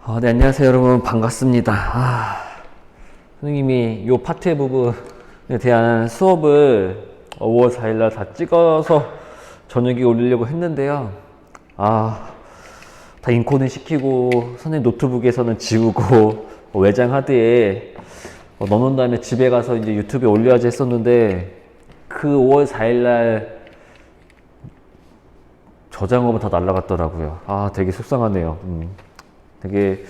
네, 안녕하세요, 여러분. 반갑습니다. 선생님이 이 파트의 부분에 대한 수업을 5월 4일날 다 찍어서 저녁에 올리려고 했는데요. 다 인코딩 시키고, 선생님 노트북에서는 지우고, 외장 하드에 넣어놓은 다음에 집에 가서 이제 유튜브에 올려야지 했었는데, 그 5월 4일날 저장업은 다 날라갔더라고요. 되게 속상하네요. 되게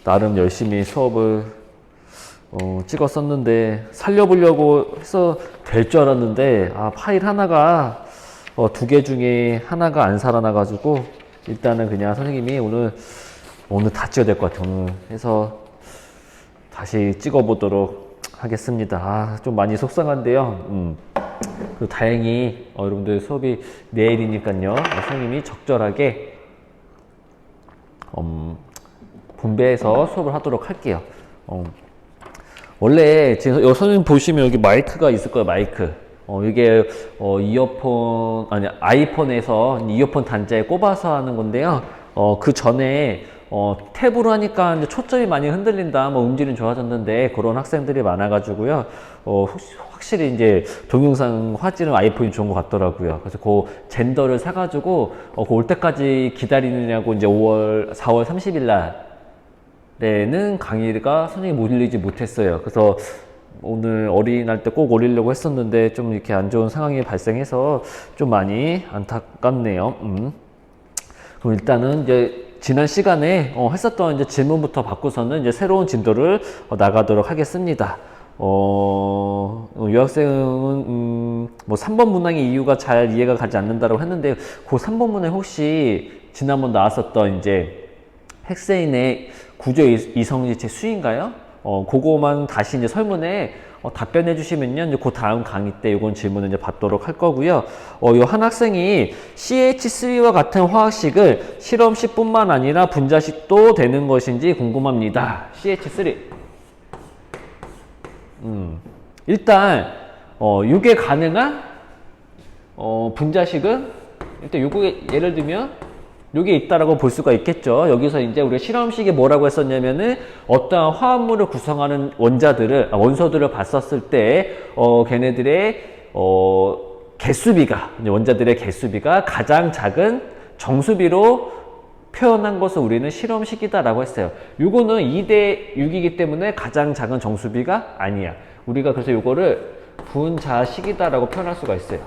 나름 열심히 수업을 찍었었는데 살려보려고 해서 될 줄 알았는데 파일 하나가 2개 중에 하나가 안 살아나가지고 일단은 그냥 선생님이 오늘 다 찍어야 될 것 같아요. 오늘 해서 다시 찍어보도록 하겠습니다. 좀 많이 속상한데요. 다행히 여러분들 수업이 내일이니까요. 선생님이 적절하게 분배해서 수업을 하도록 할게요. 원래 지금 선생님 보시면 여기 마이크가 있을 거예요. 마이크. 이게 이어폰 아니 아이폰에서 이어폰 단자에 꼽아서 하는 건데요. 그 전에 탭으로 하니까 이제 초점이 많이 흔들린다, 음질은 좋아졌는데 그런 학생들이 많아가지고요. 확실히 이제 동영상 화질은 아이폰이 좋은 것 같더라고요. 그래서 그 젠더를 사가지고 올 때까지 기다리느냐고 이제 4월 30일 날에는 강의가 선생님이 올리지 못했어요. 그래서 오늘 어린이날 때 꼭 올리려고 했었는데 좀 이렇게 안 좋은 상황이 발생해서 좀 많이 안타깝네요. 그럼 일단은 이제 지난 시간에 했었던 이제 질문부터 바꾸서는 이제 새로운 진도를 나가도록 하겠습니다. 이 학생은 3번 문항의 이유가 잘 이해가 가지 않는다고 했는데 그 3번 문항 혹시 지난번 나왔었던 이제 헥세인의 구조 이성질체 수인가요? 그거만 다시 이제 설문에 답변해 주시면요. 이제 그 다음 강의 때 이건 질문을 이제 받도록 할 거고요. 이 한 학생이 CH3와 같은 화학식을 실험식뿐만 아니라 분자식도 되는 것인지 궁금합니다. CH3. 일단, 이게 가능한, 분자식은, 일단 요게 예를 들면, 요게 있다라고 볼 수가 있겠죠. 여기서 이제 우리가 실험식에 뭐라고 했었냐면은 어떠한 화합물을 구성하는 원소들을 봤었을 때, 걔네들의, 개수비가, 원자들의 개수비가 가장 작은 정수비로 표현한 것을 우리는 실험식이다라고 했어요. 요거는 2대 6이기 때문에 가장 작은 정수비가 아니야. 우리가 그래서 요거를 분자식이다라고 표현할 수가 있어요.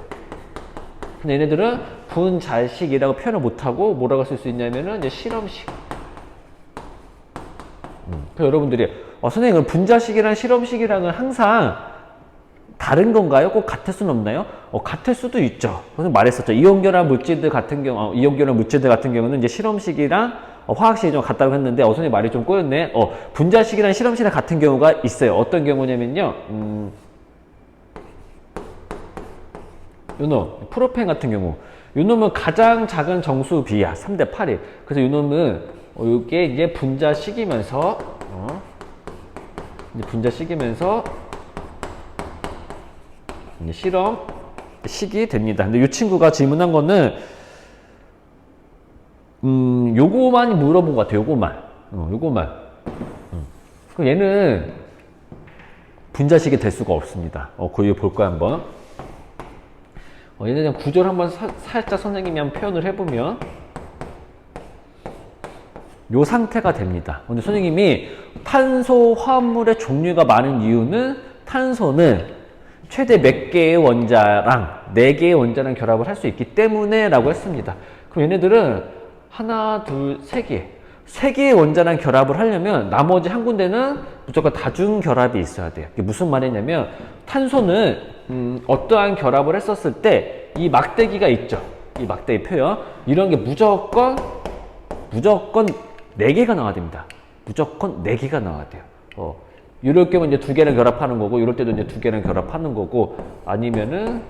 근데 얘네들은 분자식이라고 표현을 못하고 뭐라고 쓸 수 있냐면은 이제 실험식. 그래서 여러분들이 선생님 분자식이랑 실험식이랑은 항상 다른 건가요? 꼭 같을 수는 없나요? 같을 수도 있죠. 그래서 말했었죠. 이온결합 물질들 같은 경우는 이제 실험식이랑 화학식이 좀 같다고 했는데 선생님 말이 좀 꼬였네. 분자식이랑 실험식이랑 같은 경우가 있어요. 어떤 경우냐면요. 요놈 프로펜 같은 경우, 요놈은 가장 작은 정수비야. 3대 8이. 그래서 요놈은 이게 이제 분자식이면서 이제 실험식이 됩니다. 근데 이 친구가 질문한 거는 요거만 물어본 것 같아요. 요거만. 그럼 얘는 분자식이 될 수가 없습니다. 그 볼 거야 한번. 얘는 그냥 구조를 한번 살짝 선생님이 한번 표현을 해보면 요 상태가 됩니다. 근데 선생님이 탄소 화합물의 종류가 많은 이유는 탄소는 최대 몇 개의 원자랑 4개의 원자랑 결합을 할 수 있기 때문에 라고 했습니다. 그럼 얘네들은 하나, 둘, 3개. 3개의 원자랑 결합을 하려면 나머지 한 군데는 무조건 다중 결합이 있어야 돼요. 이게 무슨 말이냐면 탄소는 어떠한 결합을 했었을 때 이 막대기가 있죠. 이 막대기 표현. 이런 게 무조건 4개가 나와야 됩니다. 무조건 4개가 나와야 돼요. 이럴 경우 이제 2개랑 결합하는 거고, 이럴 때도 이제 2개랑 결합하는 거고, 아니면은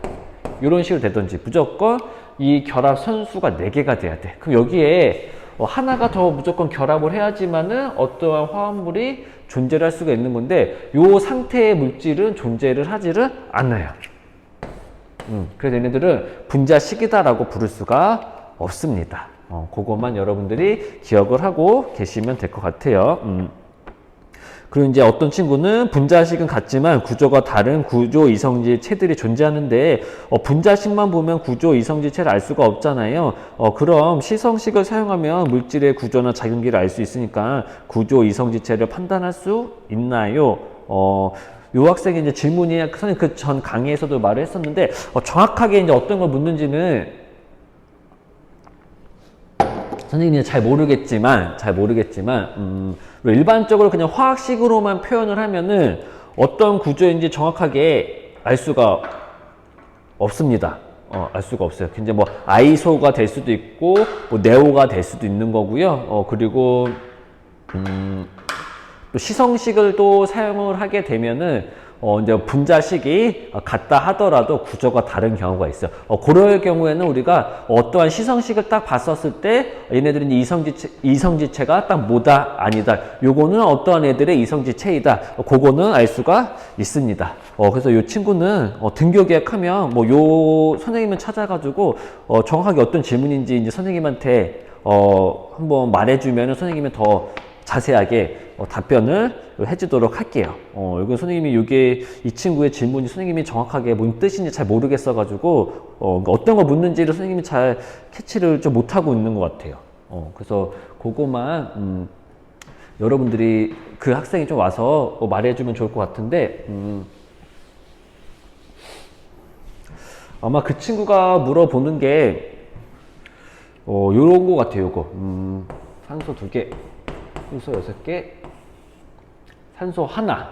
이런 식으로 되든지 무조건 이 결합 선수가 4개가 돼야 돼. 그럼 여기에 하나가 더 무조건 결합을 해야지만은 어떠한 화합물이 존재를 할 수가 있는 건데, 이 상태의 물질은 존재를 하지를 않아요. 그래서 얘네들은 분자식이다라고 부를 수가 없습니다. 그것만 여러분들이 기억을 하고 계시면 될 것 같아요. 그리고 이제 어떤 친구는 분자식은 같지만 구조가 다른 구조 이성질체들이 존재하는데 분자식만 보면 구조 이성질체를 알 수가 없잖아요. 그럼 시성식을 사용하면 물질의 구조나 작용기를 알 수 있으니까 구조 이성질체를 판단할 수 있나요? 요 학생이 이제 질문이 선생님 그 전 강의에서도 말을 했었는데 정확하게 이제 어떤 걸 묻는지는 선생님이 잘 모르겠지만 일반적으로 그냥 화학식으로만 표현을 하면은 어떤 구조인지 정확하게 알 수가 없습니다. 알 수가 없어요. 굉장히 뭐 아이소가 될 수도 있고 뭐 네오가 될 수도 있는 거고요. 그리고 또 시성식을 또 사용을 하게 되면은 이제 분자식이 같다 하더라도 구조가 다른 경우가 있어요. 그럴 경우에는 우리가 어떠한 시성식을 딱 봤었을 때 얘네들은 이성지체가 딱 뭐다 아니다. 요거는 어떠한 애들의 이성지체이다. 그거는 알 수가 있습니다. 그래서 요 친구는 등교 계약하면 뭐 요 선생님을 찾아가지고 정확하게 어떤 질문인지 이제 선생님한테 한번 말해주면 선생님이 더 자세하게 답변을 해주도록 할게요. 이건 선생님이 이 친구의 질문이 선생님이 정확하게 뭔 뜻인지 잘 모르겠어가지고 어떤 거 묻는지를 선생님이 잘 캐치를 좀 못하고 있는 것 같아요. 그래서 그거만 여러분들이 그 학생이 좀 와서 말해주면 좋을 것 같은데 아마 그 친구가 물어보는 게 요런 거 같아요. 요거 산소 2개 수소 6개, 산소 하나.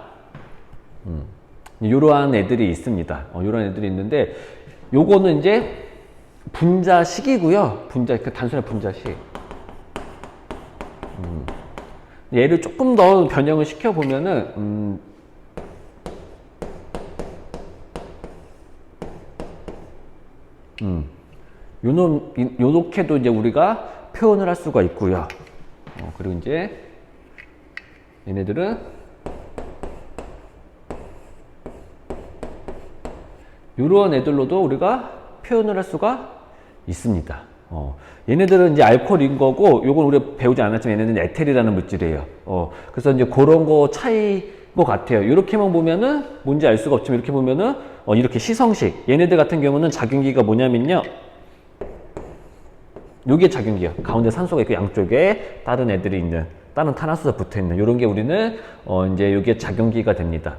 이러한 애들이 있습니다. 이런 애들이 있는데, 요거는 이제 분자식이고요. 그 단순한 분자식. 얘를 조금 더 변형을 시켜보면은, 요렇게도 이제 우리가 표현을 할 수가 있고요. 그리고 이제 얘네들은 이런 애들로도 우리가 표현을 할 수가 있습니다. 얘네들은 이제 알코올인 거고, 요건 우리가 배우지 않았지만 얘네는 에텔이라는 물질이에요. 그래서 이제 그런 거 차이인 것 같아요. 이렇게만 보면은 뭔지 알 수가 없지만 이렇게 보면은 이렇게 시성식. 얘네들 같은 경우는 작용기가 뭐냐면요. 요게 작용기요. 가운데 산소가 있고 양쪽에 다른 애들이 있는, 다른 탄화수소 붙어 있는 요런 게 우리는 이제 요게 작용기가 됩니다.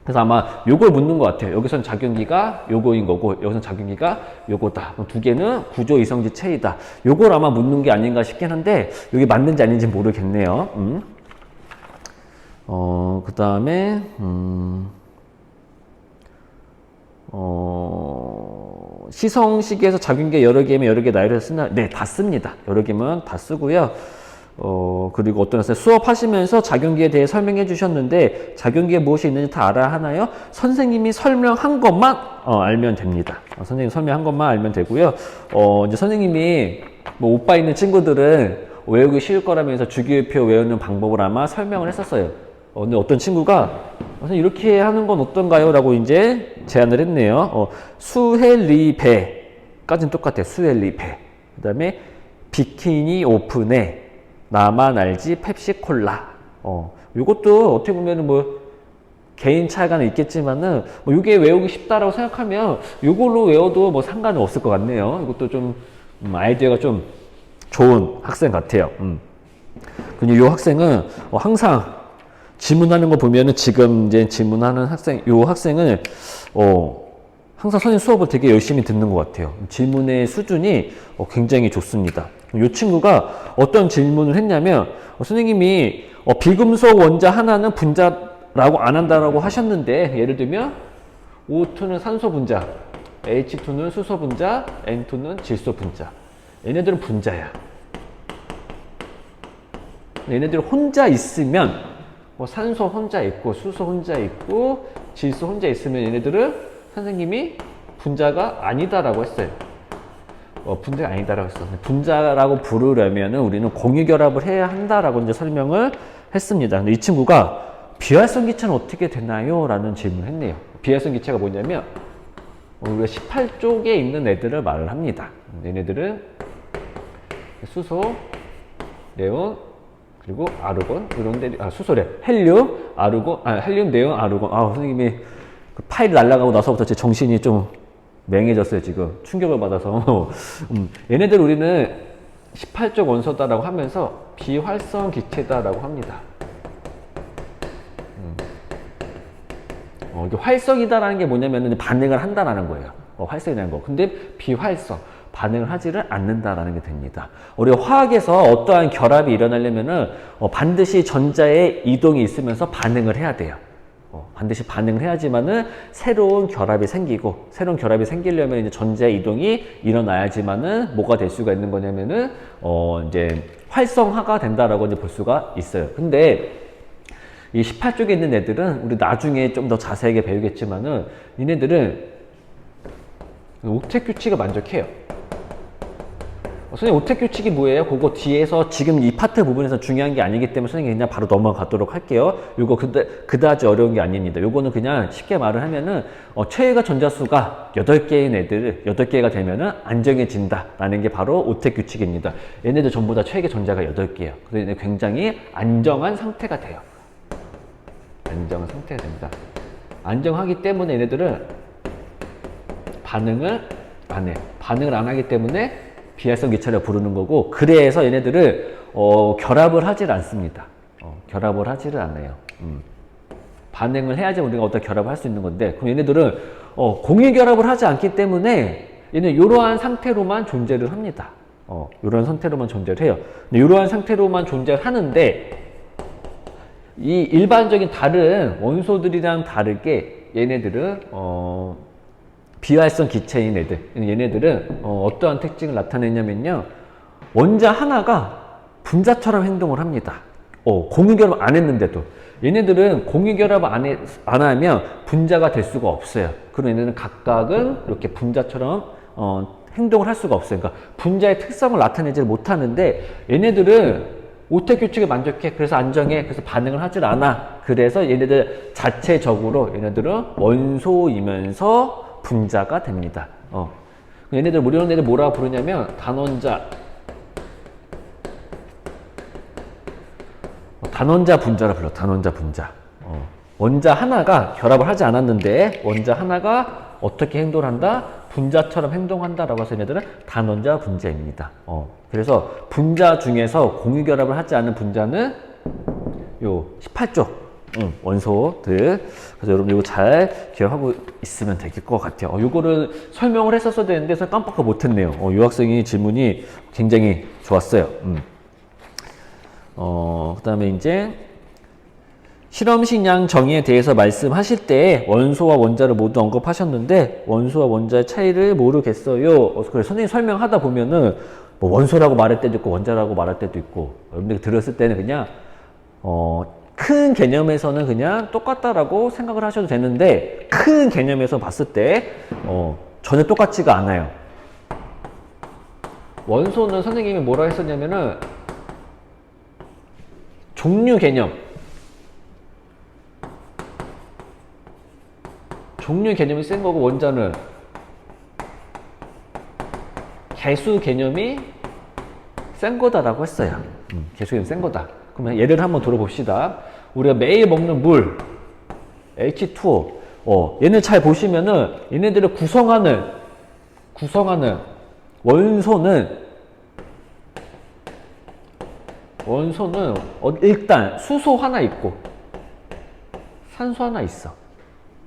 그래서 아마 요걸 묻는 것 같아요. 여기서는 작용기가 요거인 거고, 여기서는 작용기가 요거다. 두 개는 구조 이성지체이다. 요걸 아마 묻는 게 아닌가 싶긴 한데, 요게 맞는지 아닌지 모르겠네요. 그 다음에, 시성식에서 작용기 여러 개면 여러 개 나열해서 쓰나? 네, 다 씁니다. 여러 개면 다 쓰고요. 그리고 어떤 학생 수업하시면서 작용기에 대해 설명해 주셨는데, 작용기에 무엇이 있는지 다 알아야 하나요? 선생님이 설명한 것만 알면 됩니다. 선생님 설명한 것만 알면 되고요. 이제 선생님이 뭐 오빠 있는 친구들은 외우기 쉬울 거라면서 주기율표 외우는 방법을 아마 설명을 했었어요. 근데 어떤 친구가 선생님 이렇게 하는 건 어떤가요? 라고 이제 제안을 했네요. 수헬리배까지는 똑같아요. 수헬리배. 그 다음에 비키니 오픈에 나만 알지 펩시콜라. 요것도 어떻게 보면은 뭐 개인 차이가 있겠지만은 뭐 이게 외우기 쉽다라고 생각하면 요걸로 외워도 뭐 상관은 없을 것 같네요. 이것도 좀 아이디어가 좀 좋은 학생 같아요. 근데 요 학생은 항상 질문하는 거 보면은 지금 이제 질문하는 요 학생은 항상 선생님 수업을 되게 열심히 듣는 것 같아요. 질문의 수준이 굉장히 좋습니다. 이 친구가 어떤 질문을 했냐면 선생님이 비금속 원자 하나는 분자라고 안 한다라고 하셨는데, 예를 들면 O2는 산소 분자, H2는 수소 분자, N2는 질소 분자. 얘네들은 분자야. 얘네들 혼자 있으면 산소 혼자 있고 수소 혼자 있고 질소 혼자 있으면 얘네들은 선생님이 분자가 아니다라고 했어요. 분자가 아니다라고 했어. 분자라고 부르려면 우리는 공유결합을 해야 한다라고 이제 설명을 했습니다. 근데 이 친구가 비활성 기체는 어떻게 되나요? 라는 질문을 했네요. 비활성 기체가 뭐냐면 우리가 18쪽에 있는 애들을 말을 합니다. 얘네들은 수소, 네온, 그리고 아르곤 이런 데, 수소래. 헬륨, 아르곤, 헬륨, 네온, 아르곤. 선생님이 그 파일이 날아가고 나서부터 제 정신이 좀 맹해졌어요. 지금 충격을 받아서. 얘네들 우리는 18쪽 원소다라고 하면서 비활성 기체다라고 합니다. 이게 활성이다라는 게 뭐냐면은 반응을 한다라는 거예요. 활성이라는 거. 근데 비활성, 반응을 하지를 않는다라는 게 됩니다. 우리가 화학에서 어떠한 결합이 일어나려면은 반드시 전자의 이동이 있으면서 반응을 해야 돼요. 반드시 반응을 해야지만은 새로운 결합이 생기고, 새로운 결합이 생기려면 이제 전자의 이동이 일어나야지만은 뭐가 될 수가 있는 거냐면은 이제 활성화가 된다라고 이제 볼 수가 있어요. 근데 이 18쪽에 있는 애들은 우리 나중에 좀 더 자세하게 배우겠지만은 얘네들은 옥텟 규칙을 만족해요. 선생님 옥텟 규칙이 뭐예요? 그거 뒤에서 지금 이 파트 부분에서 중요한 게 아니기 때문에 선생님이 그냥 바로 넘어가도록 할게요. 요거 그다지 어려운 게 아닙니다. 요거는 그냥 쉽게 말을 하면은 최애가 전자수가 8개인 애들 8개가 되면은 안정해진다라는 게 바로 옥텟 규칙입니다. 얘네들 전부 다 최애 전자가 8개예요. 그래서 굉장히 안정한 상태가 돼요. 안정한 상태가 됩니다. 안정하기 때문에 얘네들은 반응을 안 해. 반응을 안 하기 때문에 비활성 기체를 부르는 거고, 그래서 얘네들은 결합을 하질 않습니다. 결합을 하지를 않아요. 반응을 해야지 우리가 어떤 결합을 할 수 있는 건데, 그럼 얘네들은 공유 결합을 하지 않기 때문에 얘는 이러한 상태로만 존재를 합니다. 이러한 상태로만 존재를 해요. 근데 이러한 상태로만 존재를 하는데, 이 일반적인 다른 원소들이랑 다르게 얘네들은 비활성 기체인 애들, 얘네들은 어떠한 특징을 나타내냐면요, 원자 하나가 분자처럼 행동을 합니다. 공유결합 안 했는데도. 얘네들은 공유결합 안 하면 분자가 될 수가 없어요. 그럼 얘네는 각각은 이렇게 분자처럼 행동을 할 수가 없어요. 그러니까 분자의 특성을 나타내지 못하는데, 얘네들은 옥텟 규칙에 만족해. 그래서 안정해. 그래서 반응을 하질 않아. 그래서 얘네들 자체적으로 얘네들은 원소이면서 분자가 됩니다. 얘네들 이런 애들 뭐라고 부르냐면 단원자, 단원자 분자라 불러. 단원자 분자. 원자 하나가 결합을 하지 않았는데 원자 하나가 어떻게 행동을 한다? 분자처럼 행동한다라고 해서 얘네들은 단원자 분자입니다. 그래서 분자 중에서 공유 결합을 하지 않은 분자는 요 18쪽 원소들. 그래서 여러분 이거 잘 기억하고 있으면 될 것 같아요. 요거를 설명을 했었어야 되는데 깜빡하고 못했네요. 유학생이 질문이 굉장히 좋았어요. 그 다음에 이제 실험식량 정의에 대해서 말씀하실 때 원소와 원자를 모두 언급하셨는데 원소와 원자의 차이를 모르겠어요. 그래서 선생님 설명하다 보면은 뭐 원소라고 말할 때도 있고 원자라고 말할 때도 있고, 여러분들이 들었을 때는 그냥 큰 개념에서는 그냥 똑같다라고 생각을 하셔도 되는데 큰 개념에서 봤을 때 전혀 똑같지가 않아요. 원소는 선생님이 뭐라 했었냐면은 종류 개념, 종류 개념이 센 거고 원자는 개수 개념이 센 거다라고 했어요. 개수 개념이 센 거다. 그러면 예를 한번 들어봅시다. 우리가 매일 먹는 물 H2O, 얘네 잘 보시면은 얘네들을 구성하는 원소는 일단 수소 하나 있고 산소 하나 있어.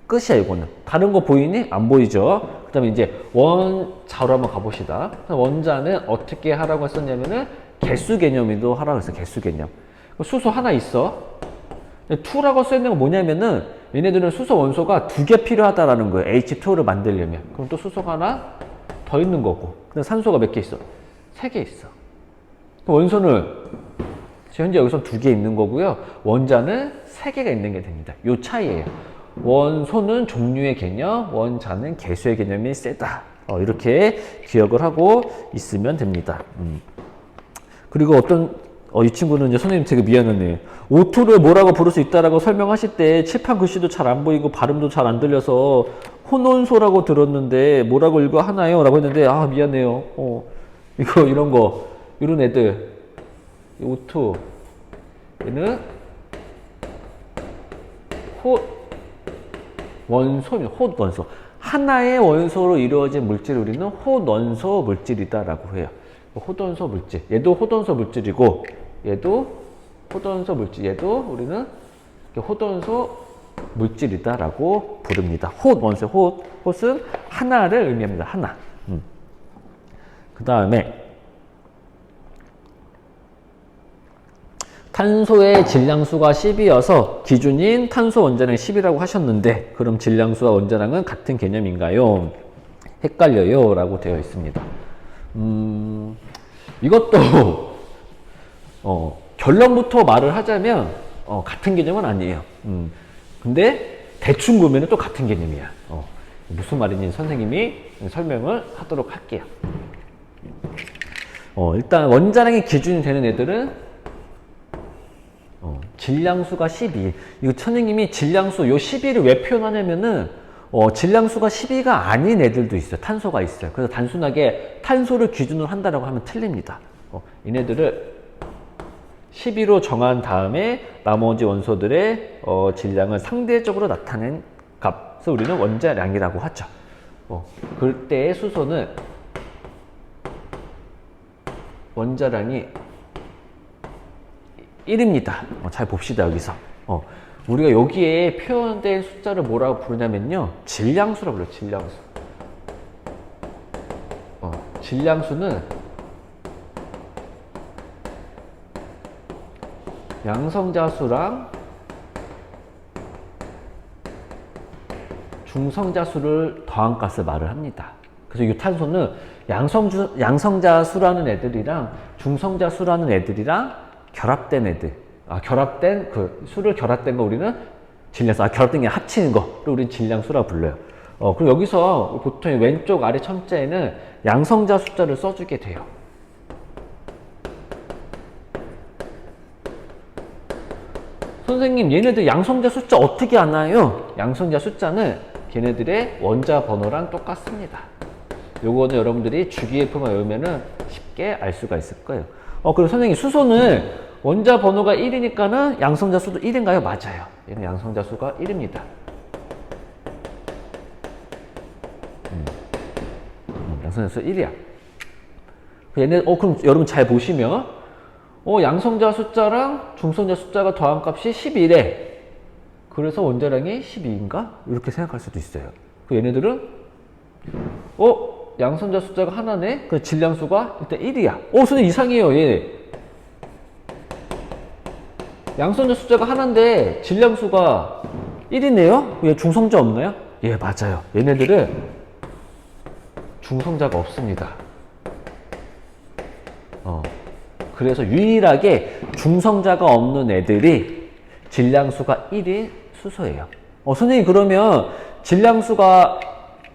끝이야. 이거는 다른 거 보이니? 안 보이죠? 그 다음에 이제 원자로 한번 가봅시다. 원자는 어떻게 하라고 했었냐면은 개수 개념도 하라고 했어. 개수 개념. 수소 하나 있어. 2라고 써있는 건 뭐냐면은 얘네들은 수소 원소가 2개 필요하다라는 거예요. H2O를 만들려면. 그럼 또 수소가 하나 더 있는 거고. 근데 산소가 몇 개 있어? 3개 있어. 원소는 현재 여기서 2개 있는 거고요. 원자는 3개가 있는 게 됩니다. 요 차이예요. 원소는 종류의 개념, 원자는 개수의 개념이 세다. 이렇게 기억을 하고 있으면 됩니다. 그리고 이 친구는 이제 선생님 되게 미안하네. O2를 뭐라고 부를 수 있다라고 설명하실 때 칠판 글씨도 잘 안 보이고 발음도 잘 안 들려서 혼원소라고 들었는데 뭐라고 읽어 하나요? 라고 했는데 미안해요. 이런 거 이런 애들, O2, 얘는 홑원소입니다. 홑원소. 하나의 원소로 이루어진 물질을 우리는 홑원소 물질이다라고 해요. 홑원소 물질. 얘도 홑원소 물질이고, 얘도 홑원소 물질. 얘도 우리는 홑원소 물질이다라고 부릅니다. 홑원소. 홑은 하나를 의미합니다. 하나. 그 다음에 탄소의 질량수가 10이어서 기준인 탄소 원자량 10이라고 하셨는데, 그럼 질량수와 원자량은 같은 개념인가요? 헷갈려요 라고 되어 있습니다. 이것도 결론부터 말을 하자면 같은 개념은 아니에요. 근데 대충 보면 또 같은 개념이야. 무슨 말인지 선생님이 설명을 하도록 할게요. 일단 원자량의 기준이 되는 애들은 질량수가 12. 이거 선생님이 질량수 요 12를 왜 표현하냐면은 질량수가 12가 아닌 애들도 있어요. 탄소가 있어요. 그래서 단순하게 탄소를 기준으로 한다라고 하면 틀립니다. 얘네들을 12로 정한 다음에 나머지 원소들의 질량을 상대적으로 나타낸 값을 우리는 원자량이라고 하죠. 그때의 수소는 원자량이 1입니다. 잘 봅시다, 여기서. 우리가 여기에 표현된 숫자를 뭐라고 부르냐면요. 질량수라고 불러요, 질량수. 질량수는 양성자수랑 중성자수를 더한 값을 말을 합니다. 그래서 이 탄소는 양성자수라는 애들이랑 중성자수라는 애들이랑 결합된 애들, 결합된 수를 결합된 거 우리는 질량수, 결합된 게 합치는 거를 우리는 질량수라고 불러요. 그리고 여기서 보통 왼쪽 아래 첨자에는 양성자 숫자를 써주게 돼요. 선생님, 얘네들 양성자 숫자 어떻게 아나요? 양성자 숫자는 걔네들의 원자 번호랑 똑같습니다. 요거는 여러분들이 주기율표만 외우면은 쉽게 알 수가 있을 거예요. 그리고 선생님, 수소는 원자 번호가 1이니까는 양성자 수도 1인가요? 맞아요. 얘는 양성자 수가 1입니다. 양성자 수 1이야. 얘네, 그럼 여러분 잘 보시면, 양성자 숫자랑 중성자 숫자가 더한 값이 11에, 그래서 원자량이 12인가? 이렇게 생각할 수도 있어요. 그 얘네들은, 양성자 숫자가 하나네? 그 질량수가 일단 1이야. 선생님 이상해요, 얘. 양성자 숫자가 하나인데 질량수가 1이네요? 왜 중성자 없나요? 예, 맞아요. 얘네들은 중성자가 없습니다. 그래서 유일하게 중성자가 없는 애들이 질량수가 1인 수소예요. 선생님, 그러면 질량수가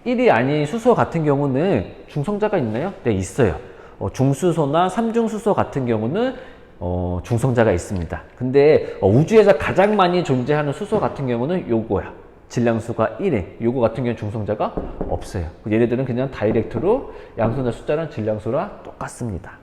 1이 아닌 수소 같은 경우는 중성자가 있나요? 네, 있어요. 중수소나 삼중수소 같은 경우는 중성자가 있습니다. 근데 우주에서 가장 많이 존재하는 수소 같은 경우는 요거야. 질량수가 1에 요거 같은 경우는 중성자가 없어요. 얘네들은 그냥 다이렉트로 양성자 숫자랑 질량수랑 똑같습니다.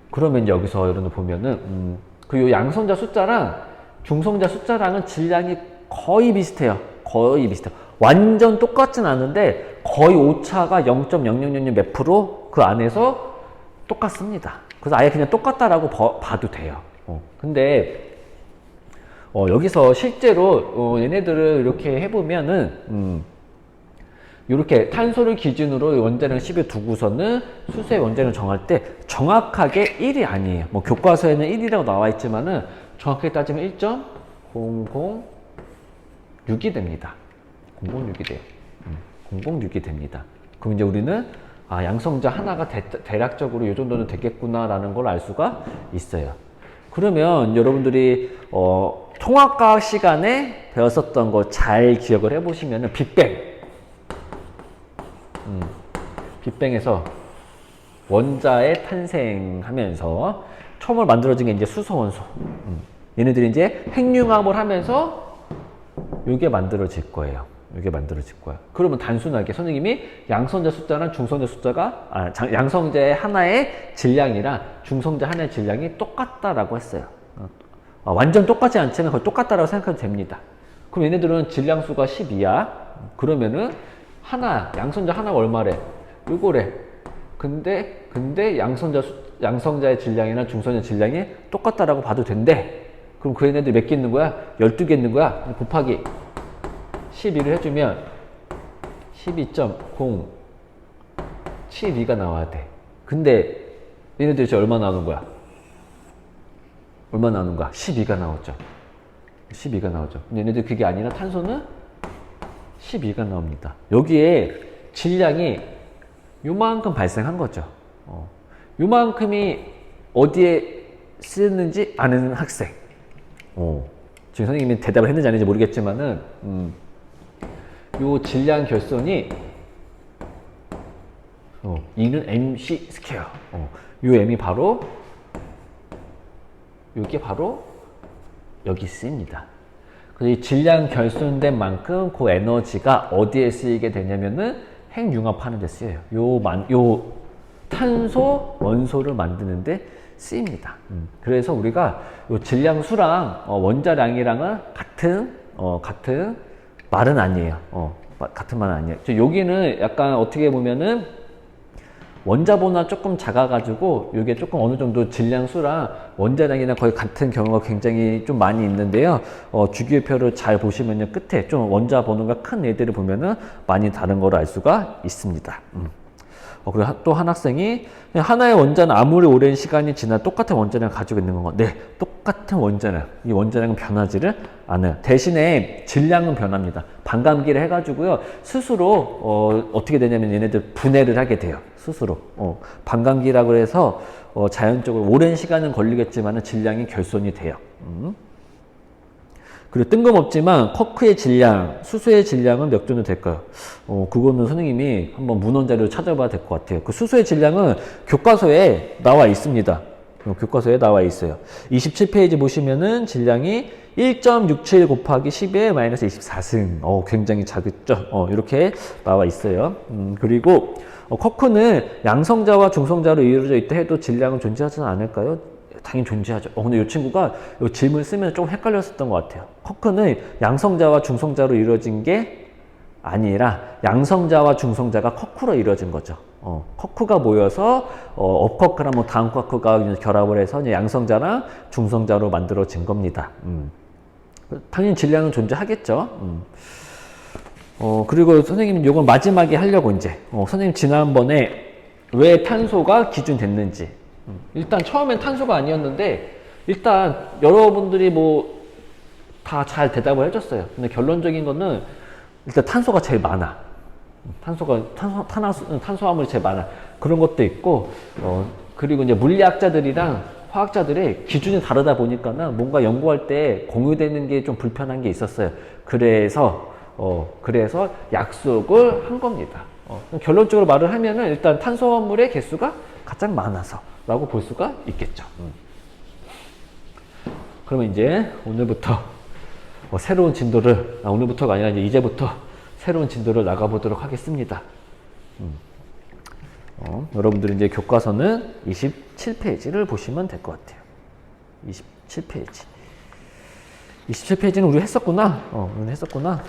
그러면 여기서 여러분들 보면은 그 양성자 숫자랑 중성자 숫자랑은 질량이 거의 비슷해요. 거의 비슷해요. 완전 똑같진 않은데 거의 오차가 0.0000 몇 프로 그 안에서 똑같습니다. 그래서 아예 그냥 똑같다라고 봐도 돼요. 근데 여기서 실제로 얘네들을 이렇게 해보면은 이렇게 탄소를 기준으로 원자량 10에 두고서는 수소의 원자량을 정할 때 정확하게 1이 아니에요. 뭐 교과서에는 1이라고 나와 있지만은 정확하게 따지면 1.006이 됩니다. 006이 돼요. 006이 됩니다. 그럼 이제 우리는 양성자 하나가 대략적으로 이 정도는 되겠구나라는 걸 알 수가 있어요. 그러면 여러분들이 통합과학 시간에 배웠었던 거 잘 기억을 해보시면은 빅뱅에서 원자의 탄생하면서 처음으로 만들어진 게 이제 수소원소. 얘네들이 이제 핵융합을 하면서 이게 만들어질 거예요. 이게 만들어질 거야. 그러면 단순하게 선생님이 양성자 숫자랑 중성자 숫자가 양성자의 하나의 질량이랑 중성자 하나의 질량이 똑같다라고 했어요. 완전 똑같지 않지만 거의 똑같다라고 생각해도 됩니다. 그럼 얘네들은 질량수가 12야. 그러면은 양성자 하나가 얼마래? 요거래. 근데 양성자의 질량이나 중성자의 질량이 똑같다라고 봐도 된대. 그럼 그 얘네들 몇 개 있는 거야? 12개 있는 거야. 곱하기 12를 해주면 12.072가 나와야 돼. 근데 얘네들이 지금 얼마 나오는 거야? 12가 나오죠. 12가 나오죠. 근데 얘네들 그게 아니라 탄소는 12가 나옵니다. 여기에 질량이 요만큼 발생한 거죠. 요만큼이 어디에 쓰였는지 아는 학생. 지금 선생님이 대답을 했는지 아닌지 모르겠지만은, 요 질량 결손이, E는 MC 스퀘어. 요 M이 바로, 요게 바로 여기 쓰입니다. 그래서 이 질량 결손된 만큼 그 에너지가 어디에 쓰이게 되냐면은 핵융합하는 데 쓰여요. 요 탄소 원소를 만드는데 쓰입니다. 그래서 우리가 요 질량수랑 원자량이랑은 같은 말은 아니에요. 같은 말은 아니에요. 여기는 약간 어떻게 보면은 원자보다 조금 작아가지고 이게 조금 어느 정도 질량수랑 원자량이랑 거의 같은 경우가 굉장히 좀 많이 있는데요. 주기율표를 잘 보시면요, 끝에 좀 원자 번호가 큰 애들을 보면은 많이 다른 걸 알 수가 있습니다. 그리고 또 한 학생이 하나의 원자는 아무리 오랜 시간이 지나 똑같은 원자량을 가지고 있는 건가? 네, 똑같은 원자량. 이 원자량은 변하지를 않아요. 대신에 질량은 변합니다. 반감기를 해가지고요, 스스로 어떻게 되냐면 얘네들 분해를 하게 돼요. 스스로. 반감기라고 해서 자연적으로 오랜 시간은 걸리겠지만 질량이 결손이 돼요. 그리고 뜬금없지만 커크의 질량, 수소의 질량은 몇 정도 될까요? 그거는 선생님이 한번 문헌 자료를 찾아봐야 될 것 같아요. 그 수소의 질량은 교과서에 나와 있습니다. 교과서에 나와 있어요. 27페이지 보시면은 질량이 1.67 곱하기 10의 마이너스 24승. 굉장히 작죠? 이렇게 나와 있어요. 그리고 커크는 양성자와 중성자로 이루어져 있다 해도 질량은 존재하지는 않을까요? 당연히 존재하죠. 근데 이 친구가 이 질문 쓰면 좀 헷갈렸었던 것 같아요. 커크는 양성자와 중성자로 이루어진 게 아니라 양성자와 중성자가 커크로 이루어진 거죠. 커크가 모여서 업커크랑 뭐 다운커크가 결합을 해서 양성자랑 중성자로 만들어진 겁니다. 당연히 질량은 존재하겠죠. 그리고 선생님 이건 마지막에 하려고 이제 선생님 지난번에 왜 탄소가 기준됐는지, 일단 처음엔 탄소가 아니었는데 일단 여러분들이 뭐 다 잘 대답을 해줬어요. 근데 결론적인 거는 일단 탄소가 제일 많아. 탄수화물이 제일 많아. 그런 것도 있고, 그리고 이제 물리학자들이랑 화학자들의 기준이 다르다 보니까는 뭔가 연구할 때 공유되는 게 좀 불편한 게 있었어요. 그래서 약속을 한 겁니다. 결론적으로 말을 하면은 일단 탄수화물의 개수가 가장 많아서 라고 볼 수가 있겠죠. 그러면 이제 오늘부터 새로운 진도를, 오늘부터가 아니라 이제부터 새로운 진도를 나가보도록 하겠습니다. 여러분들이 이제 교과서는 27페이지를 보시면 될 것 같아요. 27페이지. 27페이지는 우리 했었구나. 우리 했었구나.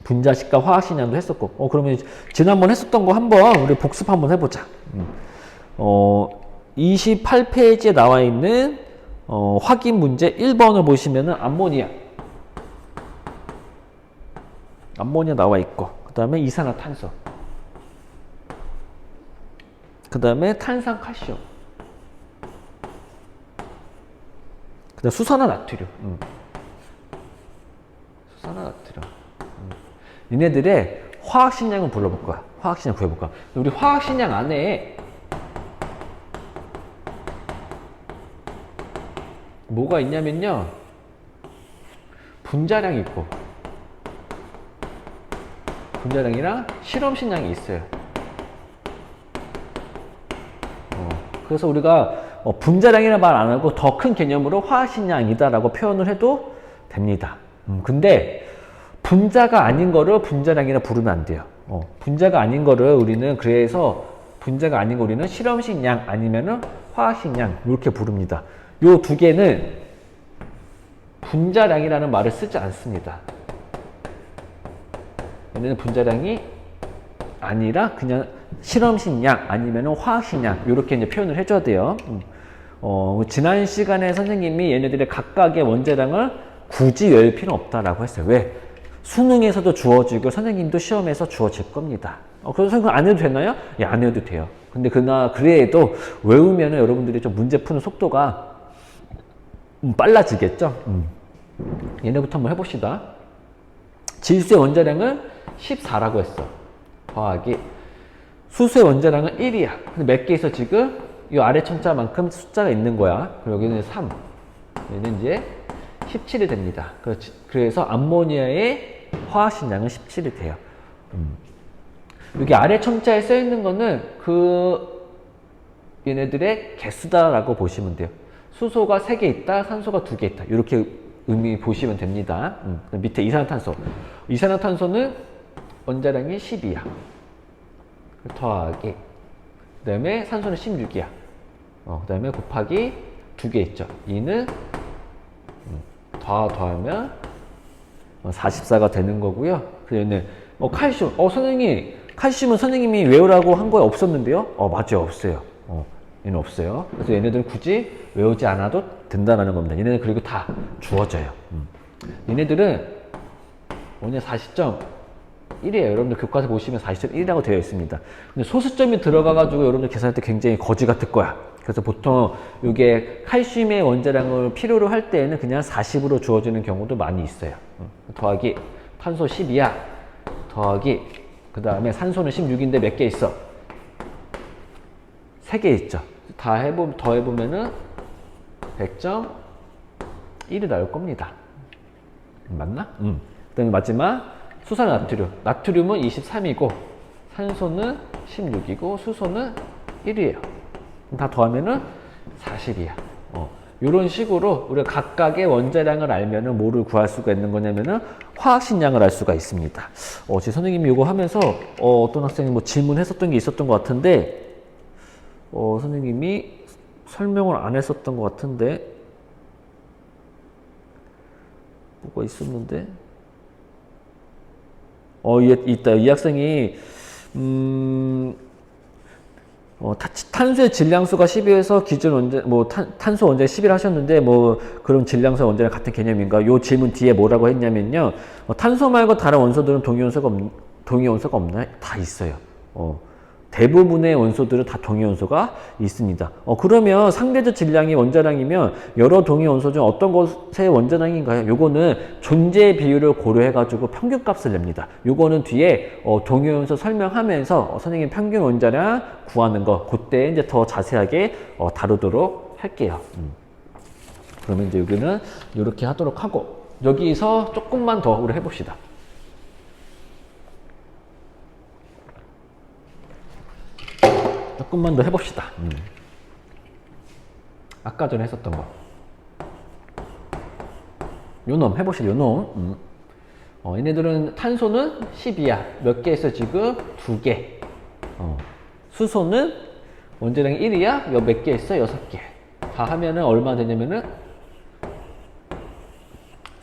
분자식과 화학식량도 했었고. 그러면 지난번 했었던 거 한번 우리 복습 한번 해보자. 28페이지에 나와 있는 확인 문제 1번을 보시면은 암모니아 나와 있고, 그 다음에 이산화탄소, 그 다음에 탄산칼슘, 그 다음 수산화나트륨. 수산화나트륨. 얘네들의 화학식량을 불러볼 거야. 화학식량 구해볼 거야. 우리 화학식량 안에 뭐가 있냐면요, 분자량이 있고, 분자량이랑 실험식량이 있어요. 그래서 우리가 분자량이라는 말 안 하고 더 큰 개념으로 화학식량이다 라고 표현을 해도 됩니다. 근데 분자가 아닌 거를 분자량이라 부르면 안 돼요. 분자가 아닌 거를 우리는 그래서 분자가 아닌 거 우리는 실험식 양 아니면은 화학식 양 이렇게 부릅니다. 요 두 개는 분자량이라는 말을 쓰지 않습니다. 얘는 분자량이 아니라 그냥 실험식 양 아니면은 화학식 양 이렇게 이제 표현을 해줘야 돼요. 지난 시간에 선생님이 얘네들의 각각의 원자량을 굳이 외울 필요는 없다라고 했어요. 왜? 수능에서도 주어지고 선생님도 시험에서 주어질 겁니다. 그래서 선생님 안 해도 되나요? 예, 안 해도 돼요. 근데 그래도 외우면은 여러분들이 좀 문제 푸는 속도가 빨라지겠죠? 얘네부터 한번 해봅시다. 질소의 원자량은 14라고 했어. 더하기 수소의 원자량은 1이야. 근데 몇 개 있어 지금? 이 아래 첨자만큼 숫자가 있는 거야. 그리고 여기는 3. 얘는 이제 17이 됩니다. 그래서 암모니아의 화학식량은 17이 돼요. 여기 아래 첨자에 써 있는 거는 얘네들의 개수다라고 보시면 돼요. 수소가 3개 있다, 산소가 2개 있다. 이렇게 의미 보시면 됩니다. 밑에 이산화탄소. 이산화탄소는 원자량이 10이야. 더하기. 그 다음에 산소는 16이야. 그 다음에 곱하기 2개 있죠. 2는 더하면 44가 되는 거고요. 그다음에 칼슘. 선생님, 칼슘은 선생님이 외우라고 한 거에 없었는데요? 맞아요. 없어요. 얘는 없어요. 그래서 얘네들은 굳이 외우지 않아도 된다는 겁니다. 얘네는 그리고 다 주어져요. 얘네들은 뭐냐 40.1이에요. 여러분들 교과서 보시면 40.1이라고 되어 있습니다. 근데 소수점이 들어가가지고 여러분들 계산할 때 굉장히 거지 같을 거야. 그래서 보통 이게 칼슘의 원자량을 필요로 할 때에는 그냥 40으로 주어지는 경우도 많이 있어요. 더하기 탄소 10이야. 더하기 그 다음에 산소는 16인데 몇 개 있어? 3개 있죠. 더해보면은 100.1이 나올 겁니다. 맞나? 그 다음에 마지막 수산나트륨. 나트륨은 23이고 산소는 16이고 수소는 1이에요. 다 더하면은 40이야. 이런 식으로 우리가 각각의 원자량을 알면은 뭐를 구할 수가 있는 거냐면은 화학식량을 알 수가 있습니다. 제 선생님이 이거 하면서 어떤 학생이 뭐 질문했었던 게 있었던 것 같은데 선생님이 설명을 안 했었던 것 같은데 뭐가 있었는데 있다. 이 학생이 탄소의 질량수가 10에서 기준 원자, 탄소 원자에 10을 하셨는데, 그런 질량수 원자랑 같은 개념인가? 요 질문 뒤에 뭐라고 했냐면요. 탄소 말고 다른 원소들은 동위 원소가 없나요? 다 있어요. 대부분의 원소들은 다 동위 원소가 있습니다. 그러면 상대적 질량이 원자량이면 여러 동위 원소 중 어떤 것의 원자량인가요? 요거는 존재 비율을 고려해가지고 평균값을 냅니다. 요거는 뒤에 동위 원소 설명하면서 선생님 평균 원자량 구하는 거 그때 이제 더 자세하게 다루도록 할게요. 그러면 이제 여기는 이렇게 하도록 하고 여기서 조금만 더 우리 해봅시다. 조금만 더 해봅시다. 아까 전에 했었던 거. 요놈 해봅시다. 요놈. 얘네들은 탄소는 10이야. 몇 개 있어 지금? 2개. 수소는 원자량이 1이야. 몇 개 있어? 6개. 다 하면은 얼마 되냐면은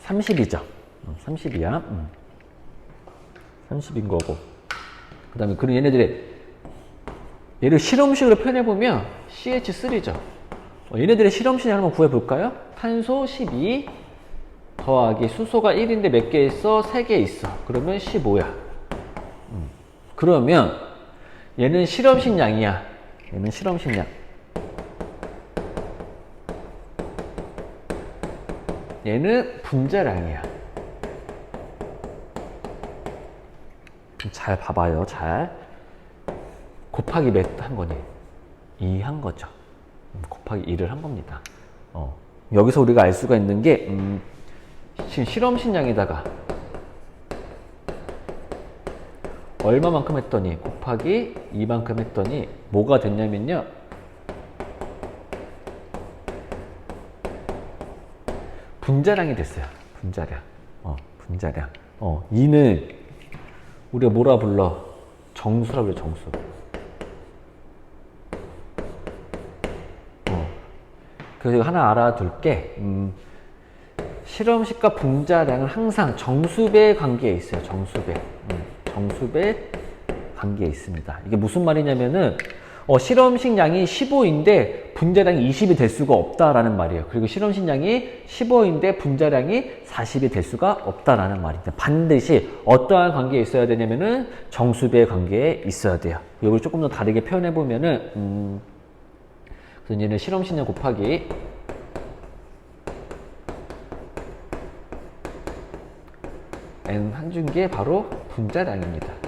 30이죠. 30이야. 30인 거고. 그 다음에 그런 얘를 실험식으로 표현해보면 CH3죠. 얘네들의 실험식 한번 구해볼까요? 탄소 12 더하기 수소가 1인데 몇 개 있어? 3개 있어. 그러면 15야. 그러면 얘는 실험식 양이야. 얘는 실험식 양. 얘는 분자량이야. 잘 봐봐요. 잘. 곱하기 몇 한 거니? 2 한 거죠. 곱하기 2를 한 겁니다. 여기서 우리가 알 수가 있는 게 지금 실험식량에다가 얼마만큼 했더니 곱하기 2만큼 했더니 뭐가 됐냐면요. 분자량이 됐어요. 분자량. 분자량. 이는 우리가 뭐라 불러? 정수라 그래, 정수. 그래서 이거 하나 알아둘 게, 실험식과 분자량은 항상 정수배 관계에 있어요. 정수배. 정수배 관계에 있습니다. 이게 무슨 말이냐면은, 실험식 양이 15인데 분자량이 20이 될 수가 없다라는 말이에요. 그리고 실험식 양이 15인데 분자량이 40이 될 수가 없다라는 말입니다. 반드시 어떠한 관계에 있어야 되냐면은 정수배 관계에 있어야 돼요. 이걸 조금 더 다르게 표현해 보면은, 그래서 얘는 실험식 양 곱하기 n 한준 게 바로 분자량입니다.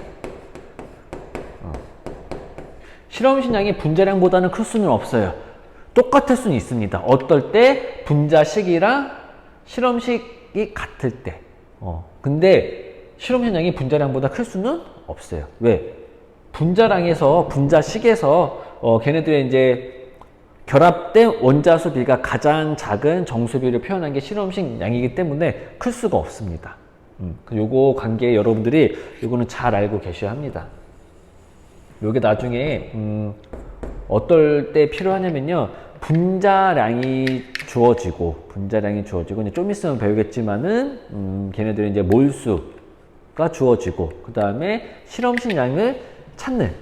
실험식 양이 분자량보다는 클 수는 없어요. 똑같을 수는 있습니다. 어떨 때 분자식이랑 실험식이 같을 때. 근데 실험식 양이 분자량보다 클 수는 없어요. 왜? 분자식에서 걔네들의 이제 결합된 원자수 비가 가장 작은 정수비를 표현한 게 실험식 양이기 때문에 클 수가 없습니다. 요거 관계 여러분들이 요거는 잘 알고 계셔야 합니다. 요게 나중에 어떨 때 필요하냐면요, 분자량이 주어지고 이제 좀 있으면 배우겠지만은 걔네들은 이제 몰수가 주어지고 그 다음에 실험식 양을 찾는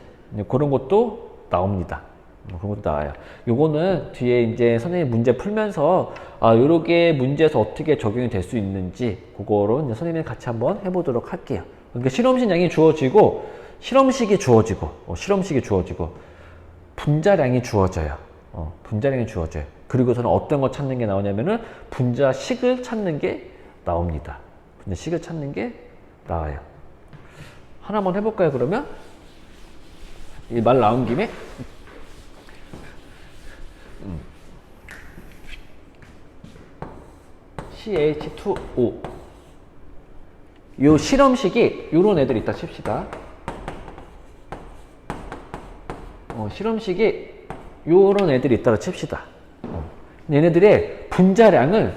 그런 것도 나옵니다. 그런 것도 나와요. 요거는 뒤에 이제 선생님 문제 풀면서 요렇게 문제에서 어떻게 적용이 될 수 있는지 그거로 이제 선생님이 같이 한번 해보도록 할게요. 그러니까 실험식 양이 주어지고 실험식이 주어지고 분자량이 주어져요. 분자량이 주어져요. 그리고서는 어떤 거 찾는 게 나오냐면은 분자식을 찾는 게 나옵니다. 분자식을 찾는 게 나와요. 하나만 해볼까요, 그러면? 이 말 나온 김에 CH2O 요 실험식이 요런 애들 있다 칩시다. 실험식이 요런 애들이 있다고 칩시다. 얘네들의 분자량은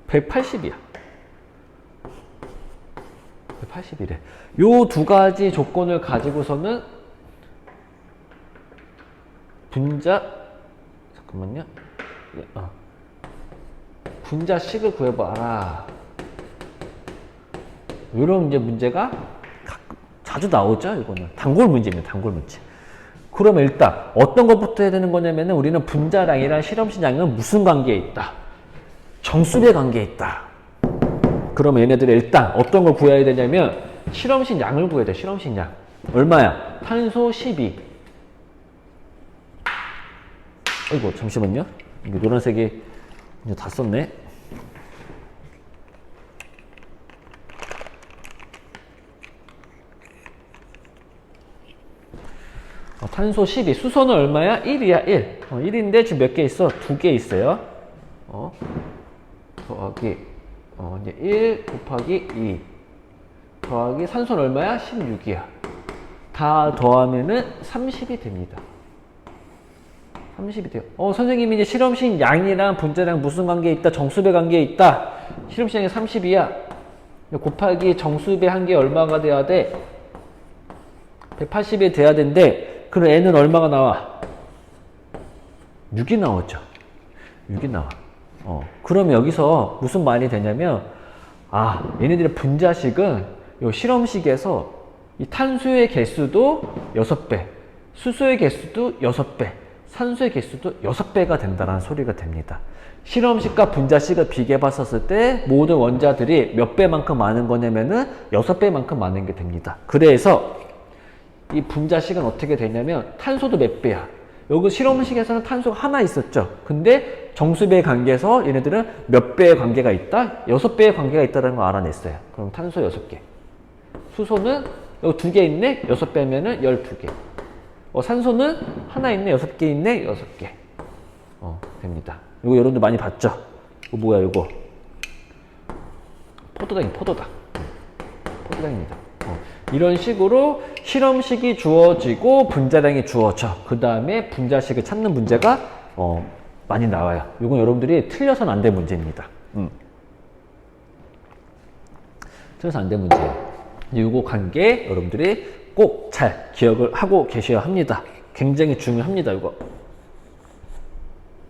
180이야. 180이래. 요 두 가지 조건을 가지고서는 분자식을 구해봐라. 이런 이제 문제가 자주 나오죠. 이거는 단골 문제입니다. 단골 문제. 그러면 일단 어떤 것부터 해야 되는 거냐면은 우리는 분자량이랑 실험식 양은 무슨 관계에 있다? 정수배 관계에 있다. 그러면 얘네들이 일단 어떤 걸 구해야 되냐면 실험식 양을 구해야 돼. 실험식 양. 얼마야? 탄소 12. 아이고 잠시만요. 이게 노란색이 이제 다 썼네. 탄소 12. 수소는 얼마야? 1이야, 1. 1인데 지금 몇 개 있어? 2개 있어요. 더하기, 이제 1 곱하기 2. 더하기 산소는 얼마야? 16이야. 다 더하면은 30이 됩니다. 30이 돼요. 선생님이 이제 실험식 양이랑 분자량 무슨 관계에 있다? 정수배 관계에 있다. 실험식 양이 30이야. 곱하기 정수배 한 개 얼마가 돼야 돼? 180이 돼야 된대. 그럼 n은 얼마가 나와? 6이 나오죠. 6이 나와. 그럼 여기서 무슨 말이 되냐면, 얘네들의 분자식은 요 실험식에서 이 탄소의 개수도 6배, 수소의 개수도 6배, 산소의 개수도 6배가 된다는 소리가 됩니다. 실험식과 분자식을 비교해 봤었을 때 모든 원자들이 몇 배만큼 많은 거냐면은 6배만큼 많은 게 됩니다. 그래서 이 분자식은 어떻게 되냐면 탄소도 몇 배야. 여기 실험식에서는 탄소가 하나 있었죠. 근데 정수배의 관계에서 얘네들은 몇 배의 관계가 있다? 6배의 관계가 있다는 걸 알아냈어요. 그럼 탄소 6개. 수소는 여기 2개 있네? 6배면은 12개. 산소는 하나 있네? 6개 있네? 6개. 됩니다. 이거 여러분들 많이 봤죠? 이거 뭐야, 이거? 포도당입니다. 이런 식으로 실험식이 주어지고 분자량이 주어져. 그 다음에 분자식을 찾는 문제가 많이 나와요. 이건 여러분들이 틀려서는 안 될 문제입니다. 틀려서 안 될 문제예요. 이거 관계 여러분들이 꼭 잘 기억을 하고 계셔야 합니다. 굉장히 중요합니다. 이거.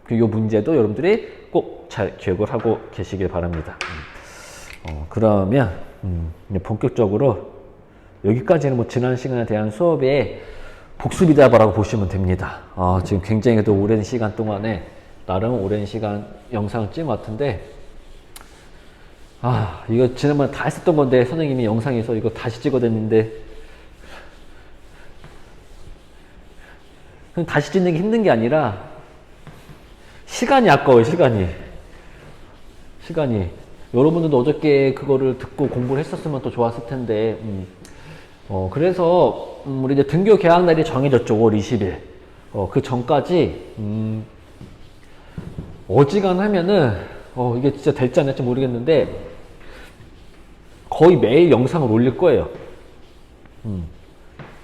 이 문제도 여러분들이 꼭 잘 기억을 하고 계시길 바랍니다. 그러면 본격적으로 여기까지는 뭐 지난 시간에 대한 수업의 복습이다라고 보시면 됩니다. 지금 굉장히 또 오랜 시간 동안에 나름 오랜 시간 영상을 찍은 것 같은데 이거 지난번에 다 했었던 건데 선생님이 영상에서 이거 다시 찍어댔는데 다시 찍는 게 힘든 게 아니라 시간이 아까워요. 시간이 여러분들도 어저께 그거를 듣고 공부를 했었으면 또 좋았을 텐데 그래서 우리 이제 등교 개학 날이 정해졌죠. 5월 20일 그 전까지 어지간하면은 이게 진짜 될지 안 될지 모르겠는데 거의 매일 영상을 올릴 거예요.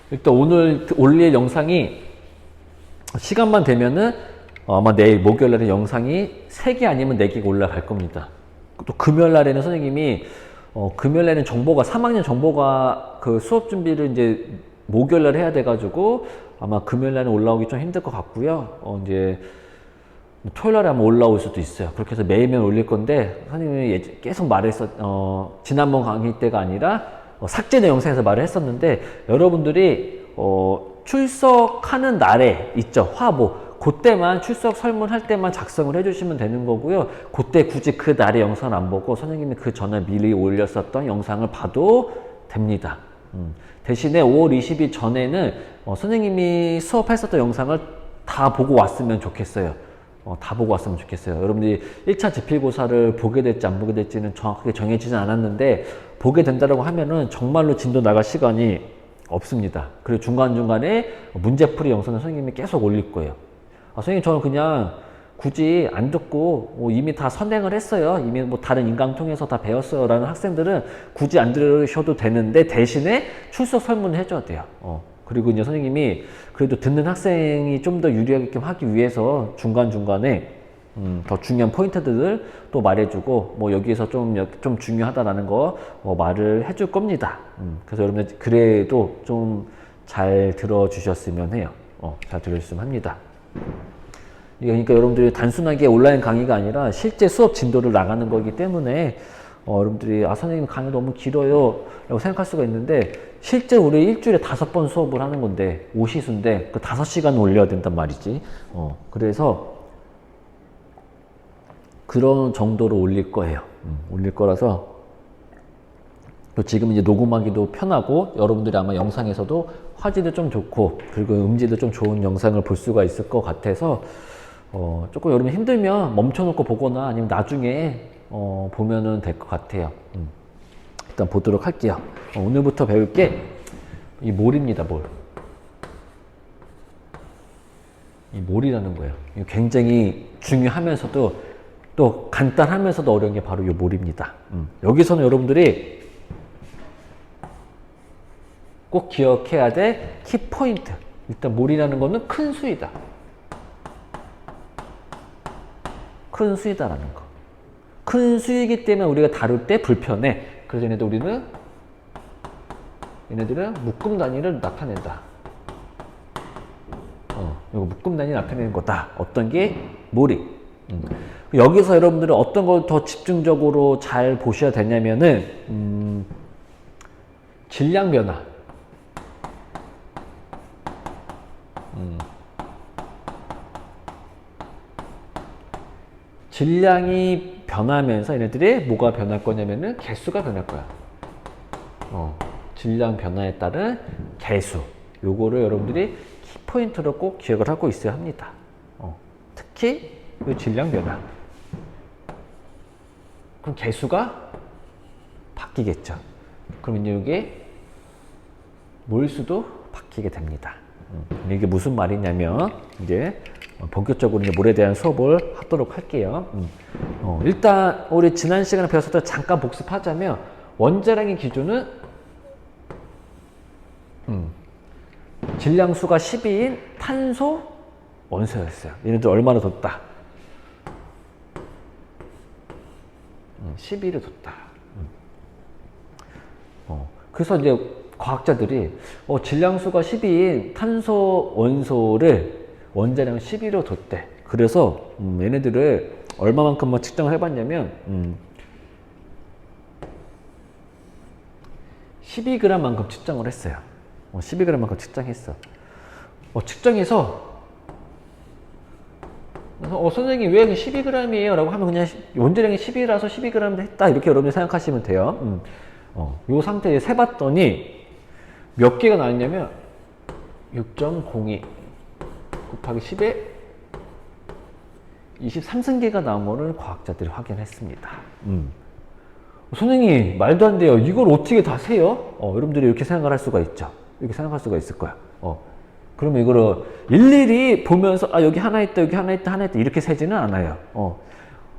일단 오늘 올릴 영상이 시간만 되면은 아마 내일 목요일날에 영상이 3개 아니면 4개가 올라갈 겁니다. 또 금요일날에는 선생님이 금요일날에는 정보가 3학년 정보가 그 수업 준비를 이제 목요일날 해야 돼가지고 아마 금요일날은 올라오기 좀 힘들 것 같고요. 이제 토요일날에 아마 올라올 수도 있어요. 그렇게 해서 매일매일 올릴 건데 선생님이 계속 지난번 강의 때가 아니라 삭제 영상에서 말을 했었는데 여러분들이 출석하는 날에 있죠. 화보. 그때만 출석 설문할 때만 작성을 해주시면 되는 거고요. 그때 굳이 그 날의 영상을 안 보고 선생님이 그 전에 미리 올렸었던 영상을 봐도 됩니다. 대신에 5월 20일 전에는 선생님이 수업했었던 영상을 다 보고 왔으면 좋겠어요. 다 보고 왔으면 좋겠어요. 여러분들이 1차 지필고사를 보게 될지 안 보게 될지는 정확하게 정해지진 않았는데 보게 된다고 하면은 정말로 진도 나갈 시간이 없습니다. 그리고 중간중간에 문제풀이 영상을 선생님이 계속 올릴 거예요. 선생님 저는 그냥 굳이 안 듣고 이미 다 선행을 했어요. 이미 뭐 다른 인강 통해서 다 배웠어요. 라는 학생들은 굳이 안 들으셔도 되는데 대신에 출석 설문을 해줘야 돼요. 그리고 이제 선생님이 그래도 듣는 학생이 좀 더 유리하게 하기 위해서 중간중간에 더 중요한 포인트들을 또 말해주고 뭐 여기에서 좀 중요하다라는 거 말을 해줄 겁니다. 그래서 여러분들 그래도 좀 잘 들어주셨으면 해요. 잘 들어주셨으면 합니다. 그러니까 여러분들이 단순하게 온라인 강의가 아니라 실제 수업 진도를 나가는 거기 때문에 여러분들이 선생님 강의 너무 길어요 라고 생각할 수가 있는데 실제 우리 일주일에 5번 수업을 하는 건데 5시수인데 그 5시간 올려야 된단 말이지. 그래서 그런 정도로 올릴 거예요. 올릴 거라서 또 지금 이제 녹음하기도 편하고 여러분들이 아마 영상에서도 화질도 좀 좋고 그리고 음질도 좀 좋은 영상을 볼 수가 있을 것 같아서 조금 여러분 힘들면 멈춰놓고 보거나 아니면 나중에 보면은 될 것 같아요. 일단 보도록 할게요. 오늘부터 배울 게 이 몰입니다. 이 몰이라는 거예요. 이거 굉장히 중요하면서도 또 간단하면서도 어려운 게 바로 이 몰입니다. 여기서는 여러분들이 꼭 기억해야 될 키포인트. 일단 몰이라는 거는 큰 수이다. 큰 수이다라는 거. 큰 수이기 때문에 우리가 다룰 때 불편해. 그래서 얘네들은 묶음 단위를 나타낸다. 이거 묶음 단위 나타내는 거다. 어떤 게 몰입. 여기서 여러분들은 어떤 걸 더 집중적으로 잘 보셔야 되냐면은 질량 변화. 질량이 변하면서 얘네들이 뭐가 변할 거냐면은 개수가 변할 거야. 질량 변화에 따른 개수. 요거를 여러분들이 키포인트로 꼭 기억을 하고 있어야 합니다. 특히 이 질량 변화. 그럼 개수가 바뀌겠죠. 그럼 이게 몰수도 바뀌게 됩니다. 이게 무슨 말이냐면 이제 본격적으로 이제 몰에 대한 수업을 하도록 할게요. 일단 우리 지난 시간에 배웠을 때 잠깐 복습하자면 원자량의 기준은 질량수가 12인 탄소 원소였어요. 얘네들 얼마나 뒀다? 12를 뒀다. 그래서 이제 과학자들이 질량수가 12인 탄소 원소를 원자량 12로 뒀대. 그래서 얘네들을 얼마만큼만 측정을 해봤냐면 12g만큼 측정을 했어요. 12g만큼 측정했어. 측정해서 선생님 왜 12g이에요? 라고 하면 그냥 원자량이 12라서 12g 했다 이렇게 여러분이 생각하시면 돼요. 요 상태에 세봤더니 몇 개가 나왔냐면 6.02 곱하기 10에 23승계가 나온 거를 과학자들이 확인했습니다. 선생님 말도 안 돼요. 이걸 어떻게 다 세요? 여러분들이 이렇게 생각을 할 수가 있죠. 이렇게 생각할 수가 있을 거야. 그러면 이거를 일일이 보면서 여기 하나 있다 여기 하나 있다 하나 있다 이렇게 세지는 않아요.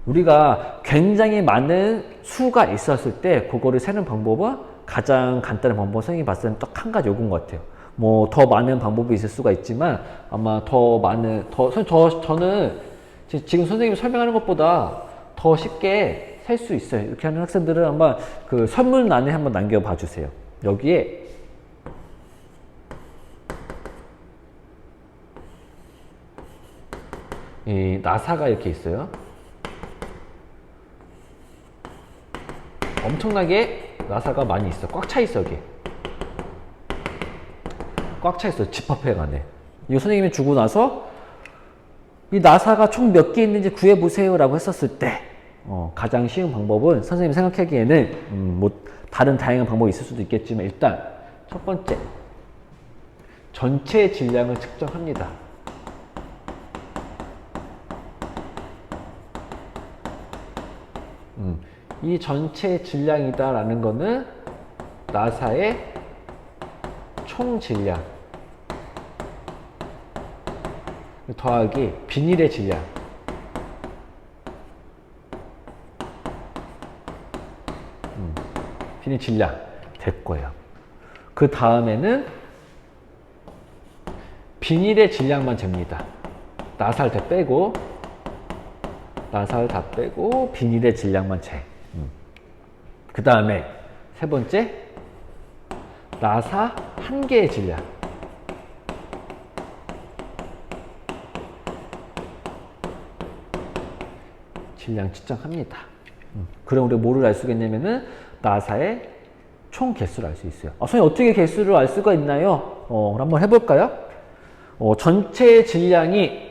우리가 굉장히 많은 수가 있었을 때 그거를 세는 방법은 가장 간단한 방법 선생님이 봤을 때는 딱 한 가지 요건 것 같아요. 뭐 더 많은 방법이 있을 수가 있지만 아마 더 많은 저는 지금 선생님이 설명하는 것보다 더 쉽게 셀 수 있어요. 이렇게 하는 학생들은 아마 그 설문란에 한번 남겨봐 주세요. 여기에 이 나사가 이렇게 있어요. 엄청나게 나사가 많이 있어. 꽉 차 있어 여기. 꽉 차 있어. 지퍼백 안에. 이 선생님이 주고 나서 이 나사가 총 몇 개 있는지 구해보세요 라고 했었을 때 가장 쉬운 방법은 선생님이 생각하기에는 뭐 다른 다양한 방법이 있을 수도 있겠지만 일단 첫 번째 전체 질량을 측정합니다. 이 전체 질량이다 라는 거는 나사의 총 질량 더하기 비닐의 질량 비닐 질량 될 거예요. 그 다음에는 비닐의 질량만 잽니다. 나사를 다 빼고 비닐의 질량만 재. 그 다음에 세 번째 나사 한 개의 질량 측정합니다. 그럼 우리가 뭐를 알 수가 있냐면은 나사의 총 개수를 알 수 있어요. 선생님 어떻게 개수를 알 수가 있나요? 그럼 한번 해볼까요? 전체 질량이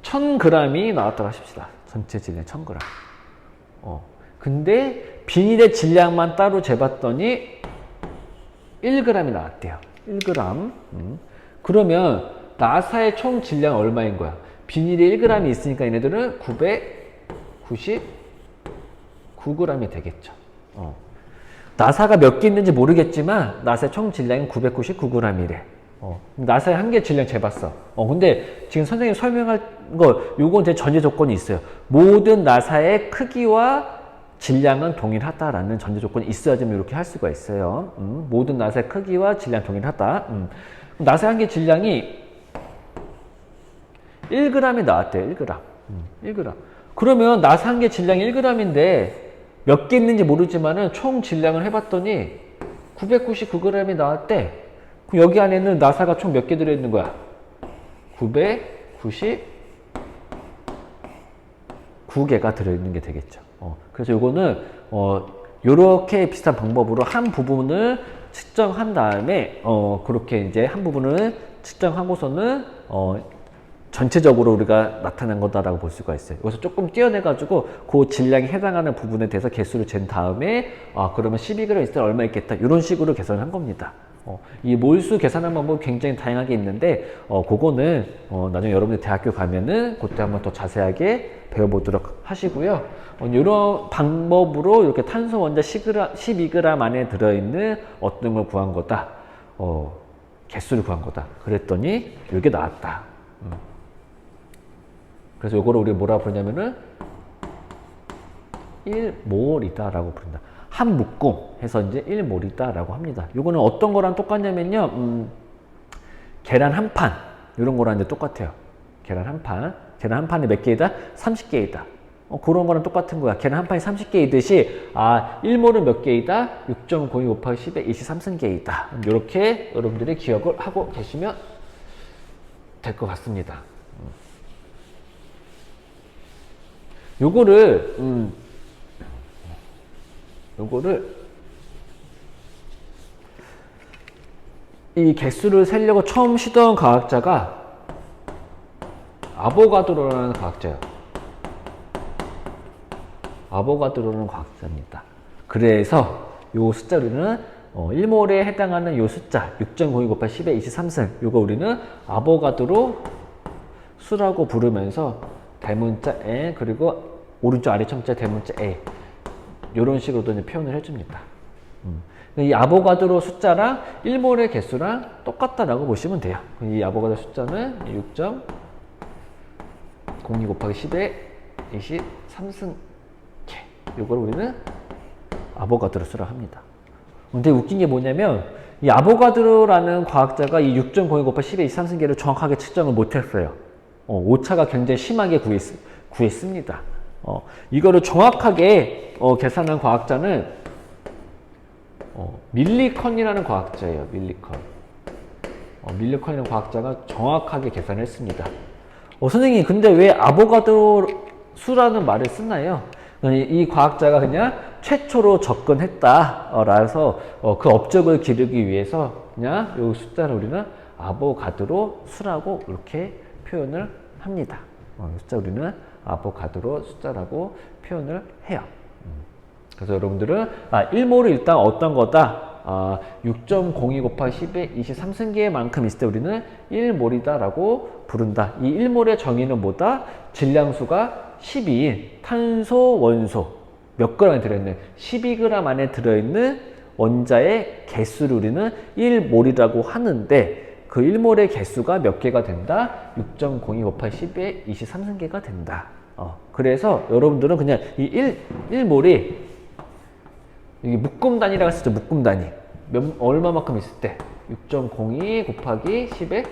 1000g이 나왔다고 하십시다. 전체 질량 1000g. 근데 비닐의 질량만 따로 재봤더니 1g이 나왔대요. 1g. 그러면 나사의 총 질량 얼마인 거야? 비닐이 1g이 있으니까 얘네들은 999g이 되겠죠. 나사가 몇 개 있는지 모르겠지만 나사의 총 질량은 999g이래. 나사의 한 개 질량 재봤어. 근데 지금 선생님이 설명할 거 요건 제 전제 조건이 있어요. 모든 나사의 크기와 질량은 동일하다라는 전제 조건이 있어야지만 이렇게 할 수가 있어요. 모든 나사의 크기와 질량 동일하다. 나사 한 개 질량이 1g이 나왔대요. 1g. 1g. 그러면 나사 한 개 질량이 1g인데 몇 개 있는지 모르지만은 총 질량을 해봤더니 999g이 나왔대. 그럼 여기 안에는 나사가 총 몇 개 들어있는 거야? 999개가 들어있는 게 되겠죠. 그래서 요거는 요렇게 비슷한 방법으로 한 부분을 측정한 다음에 그렇게 이제 한 부분을 측정하고서는 전체적으로 우리가 나타난 거다라고 볼 수가 있어요. 여기서 조금 띄어내가지고 그 질량에 해당하는 부분에 대해서 개수를 잰 다음에 그러면 12g 있을 때 얼마 있겠다 이런 식으로 계산을 한 겁니다. 이 몰수 계산하는 방법이 굉장히 다양하게 있는데 그거는 나중에 여러분들 대학교 가면은 그때 한번 더 자세하게 배워보도록 하시고요. 이런 방법으로 이렇게 탄소 원자 12g 안에 들어있는 어떤 걸 구한 거다. 개수를 구한 거다. 그랬더니 이게 나왔다. 그래서 요거를 우리 뭐라 부르냐면은 1몰이다 라고 부른다. 한 묶음 해서 이제 1몰이다라고 합니다. 요거는 어떤 거랑 똑같냐면요. 계란 한 판 이런 거랑 이제 똑같아요. 계란 한 판이 몇 개이다? 30개이다. 그런 거랑 똑같은 거야. 계란 한 판이 30개이듯이 1몰은 몇 개이다? 6.02 곱하기 10의 23승계이다. 이렇게 여러분들이 기억을 하고 계시면 될 것 같습니다. 요거를 이 개수를 세려고 처음 시도한 과학자가 아보가드로라는 과학자예요. 아보가드로라는 과학자입니다. 그래서 요 숫자 우리는 1몰에 해당하는 요 숫자 6.02 곱하기 10의 23승 요거 우리는 아보가드로 수라고 부르면서 대문자 N 그리고 오른쪽 아래 첨자 대문자 A 요런 식으로도 이제 표현을 해줍니다. 이 아보가드로 숫자랑 1몰의 개수랑 똑같다라고 보시면 돼요. 이 아보가드로 숫자는 6.02 곱하기 10의 23승 요걸 우리는 아보가드로 수라고 합니다. 근데 웃긴 게 뭐냐면 이 아보가드로라는 과학자가 이 6.02 곱하기 10의 23승계를 정확하게 측정을 못했어요. 오차가 굉장히 심하게 구했습니다. 이거를 정확하게 계산한 과학자는 밀리컨이라는 과학자예요. 밀리컨이라는 과학자가 정확하게 계산을 했습니다. 선생님 근데 왜 아보가드로 수라는 말을 쓰나요? 이 과학자가 그냥 최초로 접근했다 라서 그 업적을 기르기 위해서 그냥 이 숫자를 우리는 아보가드로 수라고 이렇게 표현을 합니다. 숫자 우리는 아보가드로 숫자라고 표현을 해요. 그래서 여러분들은 1몰은 일단 어떤 거다? 6.02 곱하기 10의 23승계만큼 있을 때 우리는 1몰이다 라고 부른다. 이 1몰의 정의는 뭐다? 질량수가 12인 탄소 원소 몇 g이 들어있는 12g 안에 들어있는 원자의 개수를 우리는 1몰이라고 하는데 그 1몰의 개수가 몇 개가 된다? 6.02 곱하기 10의 23승계가 된다. 그래서 여러분들은 그냥 이 1몰이 여기 묶음 단위라고 했었죠. 묶음 단위 얼마만큼 있을 때? 6.02 곱하기 10의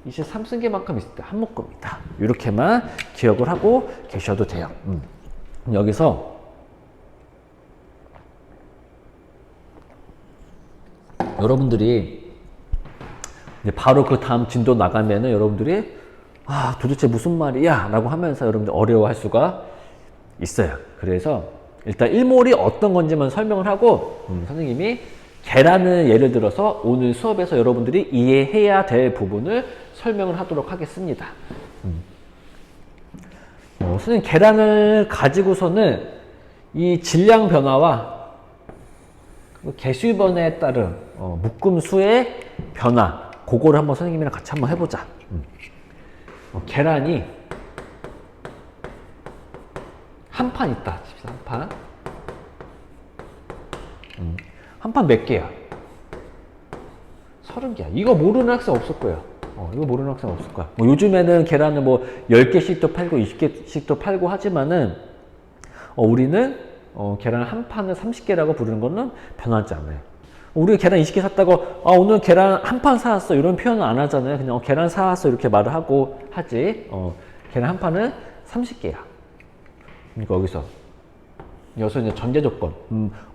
23승계만큼 있을 때 한 묶음이다. 이렇게만 기억을 하고 계셔도 돼요. 여기서 여러분들이 이제 바로 그 다음 진도 나가면은 여러분들이 도대체 무슨 말이야? 라고 하면서 여러분들 어려워할 수가 있어요. 그래서 일단 1몰이 어떤 건지만 설명을 하고 선생님이 계란을 예를 들어서 오늘 수업에서 여러분들이 이해해야 될 부분을 설명을 하도록 하겠습니다. 선생님 계란을 가지고서는 이 질량 변화와 개수 변화에 따른 묶음 수의 변화 그거를 한번 선생님이랑 같이 한번 해보자. 계란이 한 판 있다 칩시다. 한 판 몇 개야? 30개야. 이거 모르는 학생 없을 거야. 이거 모르는 학생 없을 거야. 요즘에는 계란을 10개씩도 팔고 20개씩도 팔고 하지만은 우리는 계란 한 판을 30개라고 부르는 거는 변하지 않아요. 우리가 계란 20개 샀다고 오늘 계란 한 판 사왔어 이런 표현은 안 하잖아요. 그냥 계란 사왔어 이렇게 말을 하고 하지. 계란 한 판은 30개야. 그러니까 여기서 이제 전제 조건.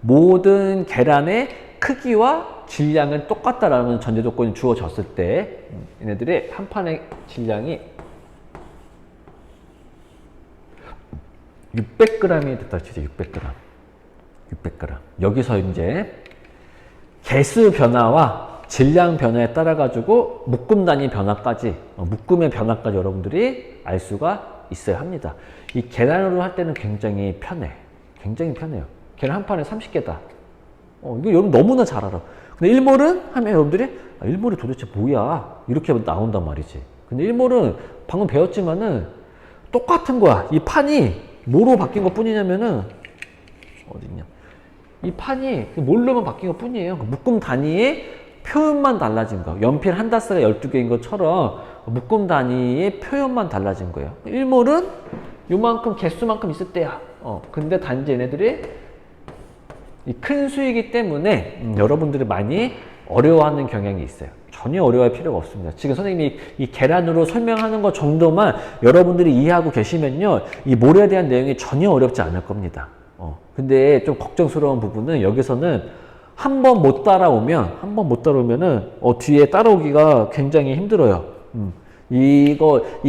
모든 계란의 크기와 질량은 똑같다라는 전제 조건이 주어졌을 때 얘네들의 한 판의 질량이 600g이 됐다 치죠. 600g. 여기서 이제 개수 변화와 질량 변화에 따라 가지고 묶음 단위 변화까지 묶음의 변화까지 여러분들이 알 수가 있어야 합니다. 이 계란으로 할 때는 굉장히 편해. 굉장히 편해요. 계란 한 판에 30개다. 이거 여러분 너무나 잘 알아. 근데 1몰은 하면 여러분들이 1몰이 도대체 뭐야? 이렇게 나온단 말이지. 근데 1몰은 방금 배웠지만은 똑같은 거야. 이 판이 뭐로 바뀐 것 뿐이냐면은 어딨냐? 이 판이 뭘로만 바뀐 것 뿐이에요. 묶음 단위의 표현만 달라진 거. 연필 한 다스가 12개인 것처럼 묶음 단위의 표현만 달라진 거예요. 1몰은 요만큼 개수만큼 있을 때야. 근데 단지 얘네들이 이 큰 수이기 때문에 여러분들이 많이 어려워하는 경향이 있어요. 전혀 어려워할 필요가 없습니다. 지금 선생님이 이 계란으로 설명하는 것 정도만 여러분들이 이해하고 계시면요, 이 모래에 대한 내용이 전혀 어렵지 않을 겁니다. 근데 좀 걱정스러운 부분은 여기서는 한 번 못 따라오면은 뒤에 따라오기가 굉장히 힘들어요. 이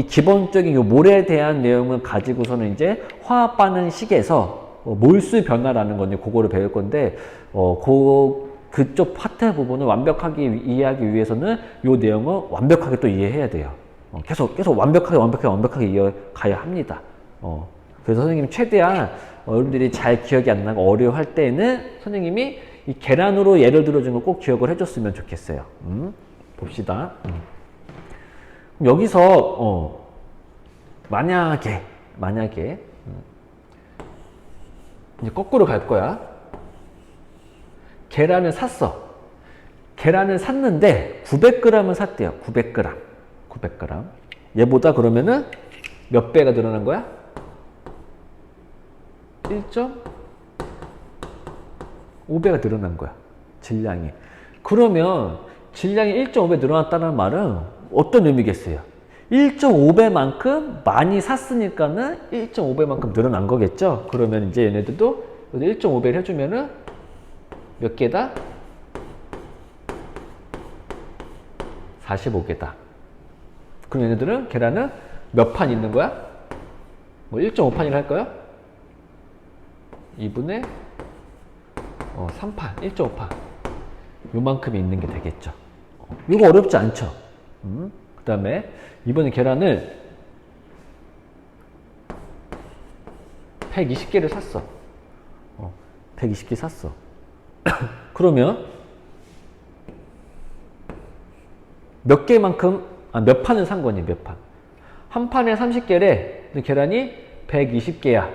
기본적인 요 모래에 대한 내용을 가지고서는 이제 화학 반응식에서 몰수 변화라는 건데 그거를 배울 건데 그쪽 파트 부분을 완벽하게 이해하기 위해서는 요 내용을 완벽하게 또 이해해야 돼요. 계속 완벽하게 이어가야 합니다. 그래서 선생님이 최대한 여러분들이 잘 기억이 안 나고 어려워할 때는 선생님이 이 계란으로 예를 들어준 거 꼭 기억을 해줬으면 좋겠어요. 봅시다. 그럼 여기서 만약에 이제 거꾸로 갈 거야. 계란을 샀는데 900g을 샀대요. 900g. 얘보다 그러면은 몇 배가 늘어난 거야? 1.5배가 늘어난 거야. 질량이. 그러면 질량이 1.5배 늘어났다는 말은 어떤 의미겠어요? 1.5배만큼 많이 샀으니까는 1.5배만큼 늘어난 거겠죠? 그러면 이제 얘네들도 1.5배를 해주면은 몇 개다? 45개다. 그럼 얘네들은 계란은 몇 판 있는 거야? 뭐 1.5판이라 할까요? 2분의 3판, 1.5판. 요만큼이 있는 게 되겠죠. 이거 어렵지 않죠? 그 다음에 이번에 계란을 120개를 샀어. 120개 샀어. 그러면 몇 판을 산 거니, 몇 판. 한 판에 30개래. 계란이 120개야.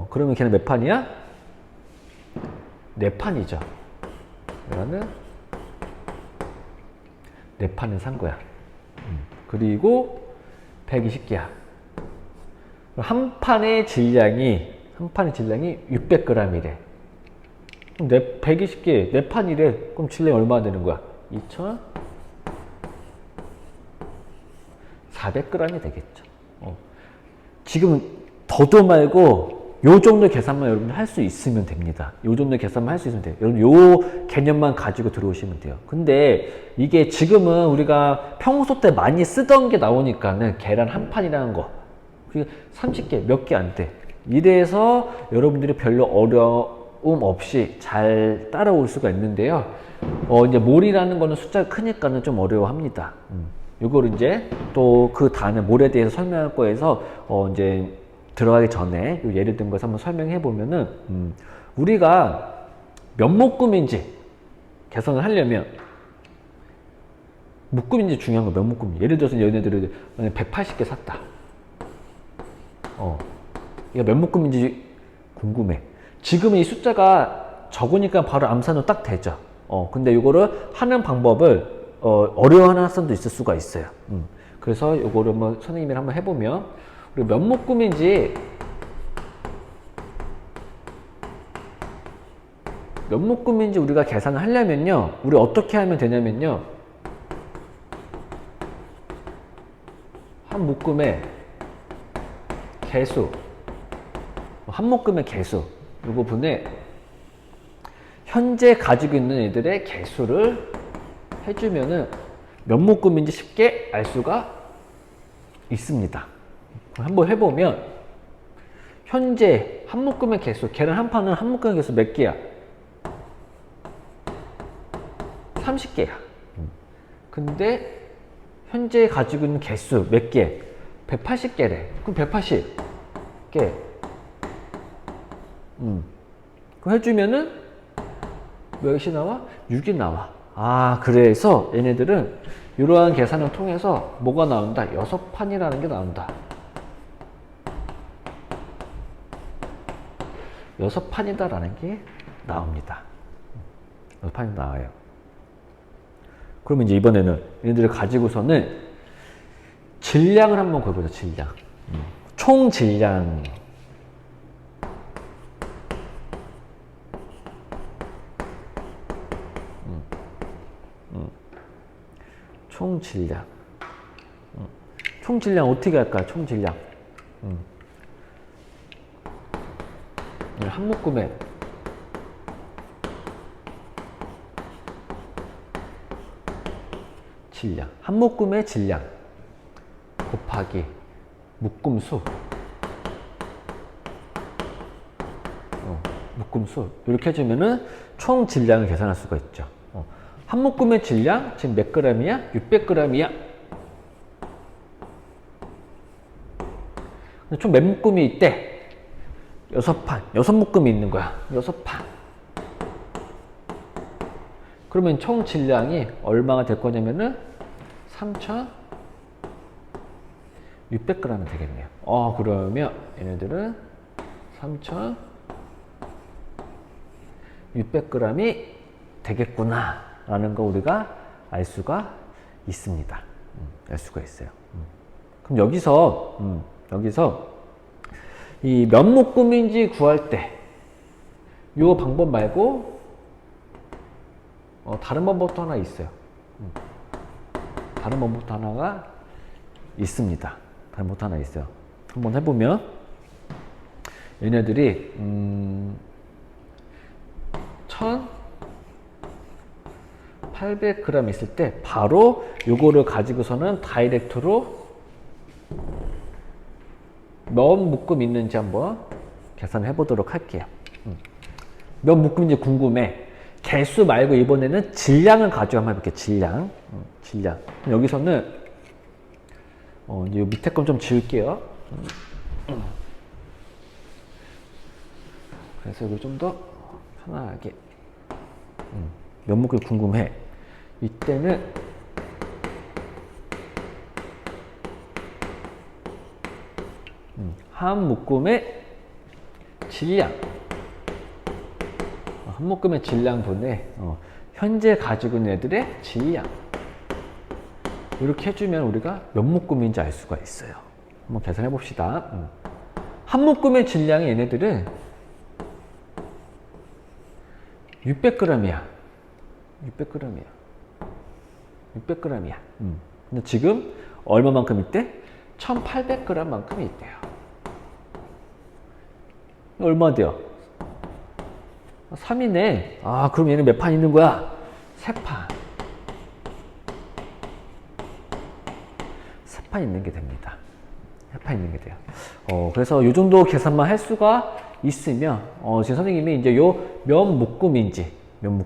그러면 계란 몇 판이야? 4판이죠. 계란은 4판을 산 거야. 그리고 120개야. 한 판의 질량이 600g이래. 그럼 120개, 4판이래. 그럼 질량이 얼마나 되는 거야? 2400g이 되겠죠. 지금 더도 말고 요 정도 계산만 여러분들 할 수 있으면 됩니다. 요 정도 계산만 할 수 있으면 돼요. 여러분 요 개념만 가지고 들어오시면 돼요. 근데 이게 지금은 우리가 평소 때 많이 쓰던 게 나오니까는 계란 한 판이라는 거 30개 몇 개 안 돼. 이래서 여러분들이 별로 어려움 없이 잘 따라올 수가 있는데요. 이제 몰이라는 거는 숫자가 크니까는 좀 어려워합니다. 요거를 이제 또 그 다음에 몰에 대해서 설명할 거에서 이제 들어가기 전에 예를 든 것을 한번 설명해 보면은 우리가 몇 묶음인지 계산을 하려면 묶음인지 중요한 거 몇 묶음인지. 예를 들어서 얘네들을 180개 샀다. 이거 몇 묶음인지 궁금해. 지금 이 숫자가 적으니까 바로 암산으로 딱 되죠. 근데 이거를 하는 방법을 어려워하는 학생도 있을 수가 있어요. 그래서 이거를 한번 선생님이랑 한번 해보면 우리 몇 묶음인지 우리가 계산을 하려면요, 우리 어떻게 하면 되냐면요, 한 묶음의 개수, 이 부분에 현재 가지고 있는 애들의 개수를 해주면은 몇 묶음인지 쉽게 알 수가 있습니다. 한번 해보면 현재 한 묶음의 개수, 계란 한 판은 한 묶음의 개수 몇 개야? 30개야. 근데 현재 가지고 있는 개수 몇 개? 180개래. 그럼 180개. 그럼 해주면은 몇이 나와? 6이 나와. 그래서 얘네들은 이러한 계산을 통해서 뭐가 나온다? 6판이라는 게 나온다. 6판이다라는 게 나옵니다. 6판이 나와요. 그러면 이제 이번에는 얘네들을 가지고서는 질량을 한번 구해보자. 질량. 총 질량. 총질량. 총질량 어떻게 할까요? 총질량. 한 묶음에 질량. 한 묶음의 질량 곱하기 묶음수. 묶음수. 이렇게 해주면은 총 질량을 계산할 수가 있죠. 한 묶음의 질량 지금 몇 g이야? 600g이야. 총 몇 묶음이 있대? 6판. 6묶음이 있는 거야. 6판. 그러면 총 질량이 얼마가 될 거냐면은 3,600g 되겠네요. 그러면 얘네들은 3,600g이 되겠구나 라는 거 우리가 알 수가 있습니다. 알 수가 있어요. 그럼 여기서 이 몇 묶음인지 구할 때 이 방법 말고 다른 방법도 하나 있어요. 다른 방법도 하나가 있습니다. 다른 방법도 하나 있어요. 한번 해보면 얘네들이 1800g 있을 때 바로 요거를 가지고서는 다이렉트로 몇 묶음 있는지 한번 계산해 보도록 할게요. 몇 묶음인지 궁금해. 개수 말고 이번에는 질량을 가지고 한번 해볼게요. 질량. 질량. 여기서는 이제 밑에 건 좀 지울게요. 그래서 이거 좀 더 편하게. 몇 묶음 궁금해. 이때는 한 묶음의 질량. 한 묶음의 질량분의 현재 가지고 있는 애들의 질량. 이렇게 해주면 우리가 몇 묶음인지 알 수가 있어요. 한번 계산해 봅시다. 한 묶음의 질량이 얘네들은 600g이야. 600g이야. 600g이야. 근데 지금 얼마만큼 있대? 1800g만큼이 있대요. 얼마 돼요? 3이네. 그럼 얘는 몇 판 있는 거야? 3판. 3판 있는 게 됩니다. 3판 있는 게 돼요. 그래서 요 정도 계산만 할 수가 있으면, 지금 선생님이 이제 요 몇 묶음인지, 그럼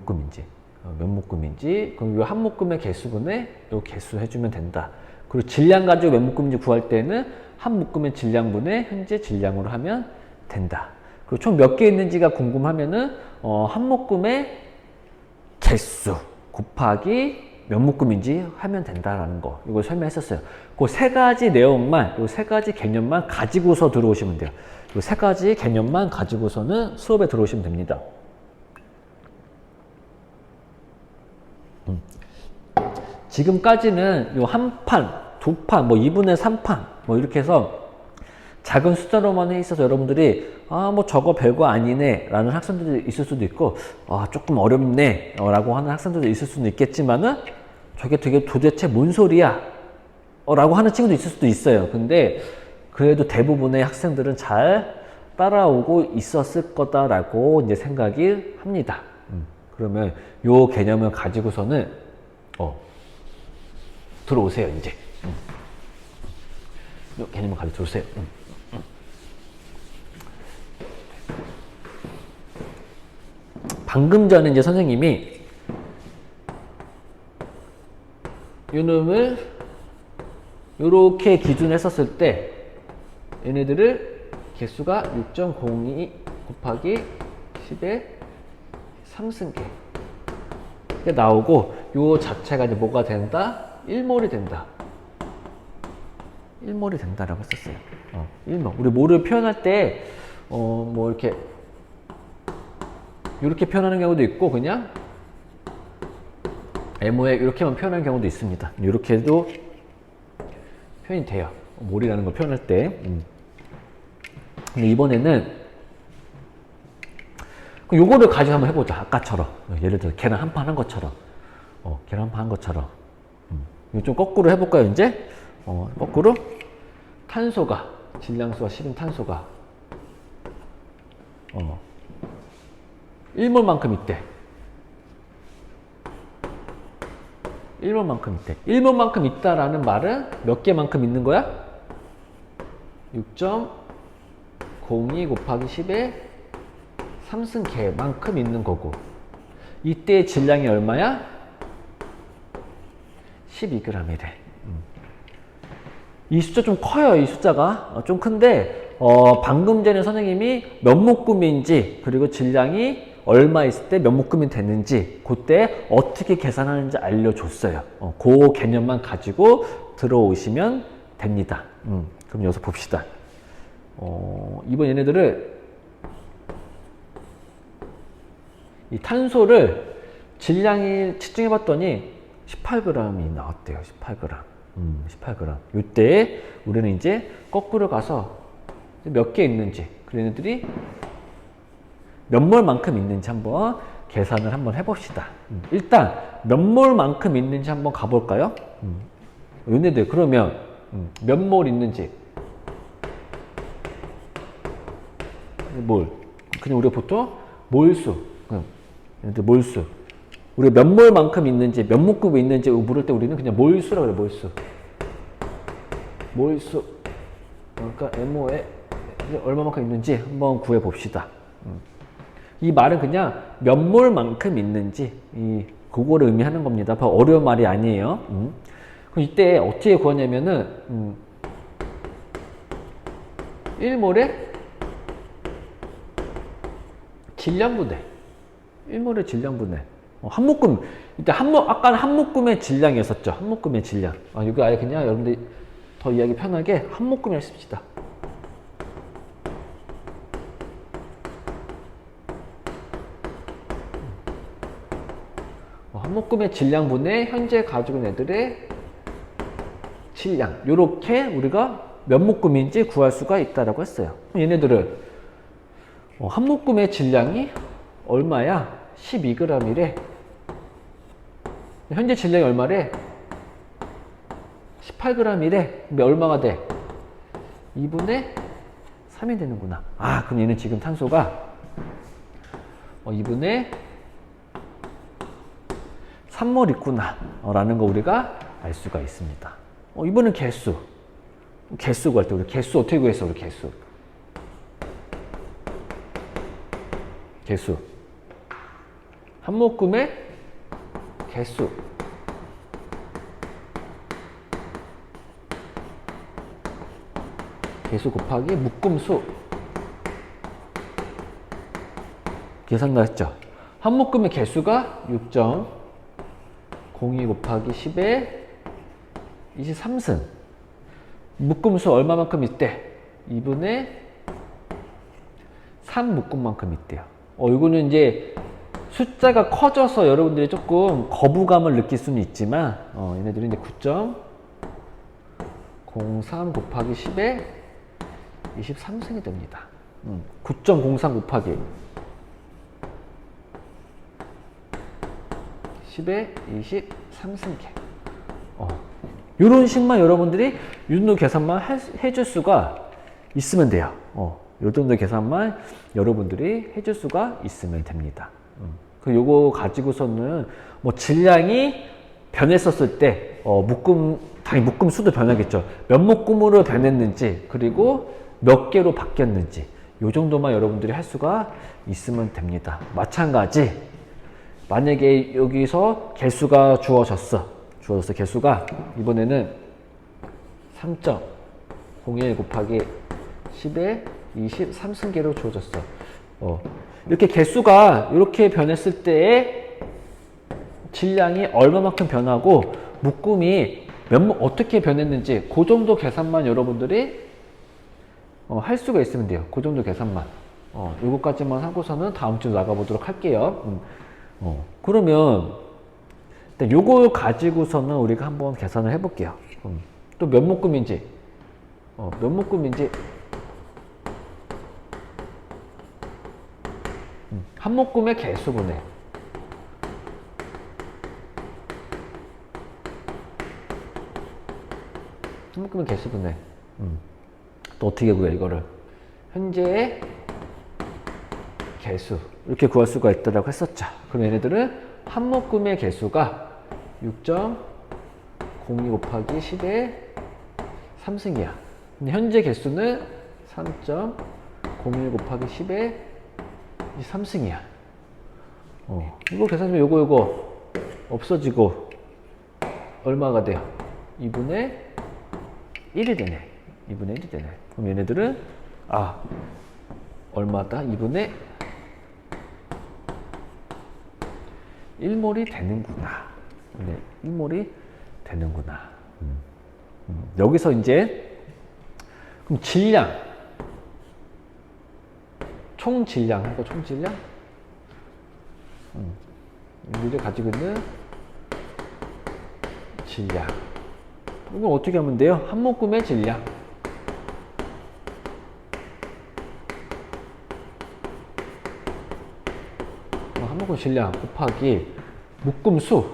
요 한 묶음의 개수분에 요 개수 해주면 된다. 그리고 질량 가지고 몇 묶음인지 구할 때는 한 묶음의 질량분의 현재 질량으로 하면 된다. 그리고 총 몇 개 있는지가 궁금하면은 한 묶음의 개수 곱하기 몇 묶음인지 하면 된다라는 거, 이걸 설명했었어요. 그 세 가지 내용만, 요 세 가지 개념만 가지고서 들어오시면 돼요. 요 세 가지 개념만 가지고서는 수업에 들어오시면 됩니다. 지금까지는 요 한 판, 두 판, 뭐 2분의 3판, 뭐 이렇게 해서 작은 숫자로만 해 있어서 여러분들이 뭐 저거 별거 아니네 라는 학생들도 있을 수도 있고 조금 어렵네 라고 하는 학생들도 있을 수도 있겠지만은 저게 되게 도대체 뭔 소리야 라고 하는 친구도 있을 수도 있어요. 근데 그래도 대부분의 학생들은 잘 따라오고 있었을 거다라고 이제 생각이 합니다. 그러면 요 개념을 가지고서는 들어오세요. 이제 요 개념을 가지고 들어오세요. 방금 전에 이제 선생님이 요놈을 요렇게 기준했었을 때 얘네들을 개수가 6.02 곱하기 10의 3승계 이게 나오고 요 자체가 이제 뭐가 된다? 1몰이 된다. 1몰이 된다라고 했었어요. 1몰. 우리 몰을 표현할 때 뭐 이렇게 표현하는 경우도 있고 그냥 MO에 이렇게만 표현하는 경우도 있습니다. 이렇게도 표현이 돼요. 몰이라는 걸 표현할 때. 근데 이번에는 요거를 가지고 한번 해보자. 아까처럼. 예를 들어 계란 한 판 한 것처럼. 계란 한 판 한 것처럼. 이거 좀 거꾸로 해볼까요, 이제? 거꾸로. 탄소가, 질량수가 10인 탄소가, 1몰만큼 있대. 1몰만큼 있대. 1몰만큼 있다라는 말은 몇 개만큼 있는 거야? 6.02 곱하기 10의 3승계만큼 있는 거고, 이때의 질량이 얼마야? 12g이래. 이 숫자 좀 커요. 이 숫자가 좀 큰데, 방금 전에 선생님이 몇 묶음인지, 그리고 질량이 얼마 있을 때 몇 묶음이 되는지, 그때 어떻게 계산하는지 알려줬어요. 그 개념만 가지고 들어오시면 됩니다. 그럼 여기서 봅시다. 이번 얘네들을, 이 탄소를 질량이 측정해 봤더니 18g이 나왔대요. 18g. 18g. 이때 우리는 이제 거꾸로 가서 몇 개 있는지, 그 얘네들이 몇 몰만큼 있는지 한번 계산을 한번 해봅시다. 일단 몇 몰만큼 있는지 한번 가볼까요? 얘네들 그러면 몇 몰 있는지, 몰. 그냥 우리가 보통 몰수, 얘네들 몰수. 우리가 몇 몰만큼 있는지, 몇 묶음이 있는지 물을 때 우리는 그냥 몰수라고 그래, 몰수. 몰수. 그러니까 MO에 얼마만큼 있는지 한번 구해봅시다. 이 말은 그냥 몇 몰만큼 있는지, 그거를 의미하는 겁니다. 어려운 말이 아니에요. 그럼 이때 어떻게 구하냐면은, 1몰의 질량분해. 1몰의 질량분해. 한 묶음, 이때 아까는 한 묶음의 질량이었었죠. 한 묶음의 질량. 여기 아예 그냥 여러분들 더 이해하기 편하게 한 묶음을 씁시다. 한 묶음의 질량분의 현재 가지고 있는 애들의 질량. 요렇게 우리가 몇 묶음인지 구할 수가 있다라고 했어요. 얘네들은 한 묶음의 질량이 얼마야? 12g이래. 현재 질량이 얼마래? 18g이래. 얼마가 돼? 2분의 3이 되는구나. 그럼 얘는 지금 탄소가 2분의 3몰 있구나 라는 거 우리가 알 수가 있습니다. 이번엔 개수. 개수 구할 때 우리 개수 어떻게 구했어? 우리 개수. 개수. 한 묶음의 개수. 개수 곱하기 묶음수. 계산 나왔죠? 한 묶음의 개수가 6.02 곱하기 10의 23승. 묶음수 얼마만큼 있대? 2분의 3 묶음만큼 있대요. 이거는 이제 숫자가 커져서 여러분들이 조금 거부감을 느낄 수는 있지만, 얘네들이 이제 9.03 곱하기 10의 23승이 됩니다. 9.03 곱하기 10의 23승계. 요런 식만 여러분들이 이 정도 계산만 해줄 수가 있으면 돼요. 요 정도 계산만 여러분들이 해줄 수가 있으면 됩니다. 요거 가지고서는 뭐 질량이 변했었을 때, 당연히 묶음 수도 변하겠죠. 몇 묶음으로 변했는지, 그리고 몇 개로 바뀌었는지, 요 정도만 여러분들이 할 수가 있으면 됩니다. 마찬가지, 만약에 여기서 개수가 주어졌어. 개수가 이번에는 3.01 곱하기 10의 23승계로 주어졌어. 이렇게 개수가 이렇게 변했을 때의 질량이 얼마만큼 변하고 묶음이 어떻게 변했는지 그 정도 계산만 여러분들이 할 수가 있으면 돼요. 그 정도 계산만. 요거까지만 하고서는 다음 주 나가보도록 할게요. 그러면 일단 요걸 가지고서는 우리가 한번 계산을 해볼게요. 또 몇 묶음인지, 몇 묶음인지, 한 묶음의 개수분해. 한묶음의 개수분해. 또 어떻게 구해 이거를? 현재의 개수 이렇게 구할 수가 있다라고 했었죠. 그럼 얘네들은 한 묶음의 개수가 6.02 곱하기 10의 3승이야. 근데 현재 개수는 3.01 곱하기 10의 3승이야. 이거 계산하면 요거 없어지고 얼마가 돼요? 2분의 1이 되네. 2분의 1이 되네. 그럼 얘네들은 얼마다? 2분의 1몰이 되는구나. 네, 1몰이 되는구나. 여기서 이제 그럼 질량, 총 질량 하고 총 질량, 우리가 가지고 있는 질량. 이건 어떻게 하면 돼요? 한 묶음의 질량. 한 묶음 질량 곱하기 묶음 수.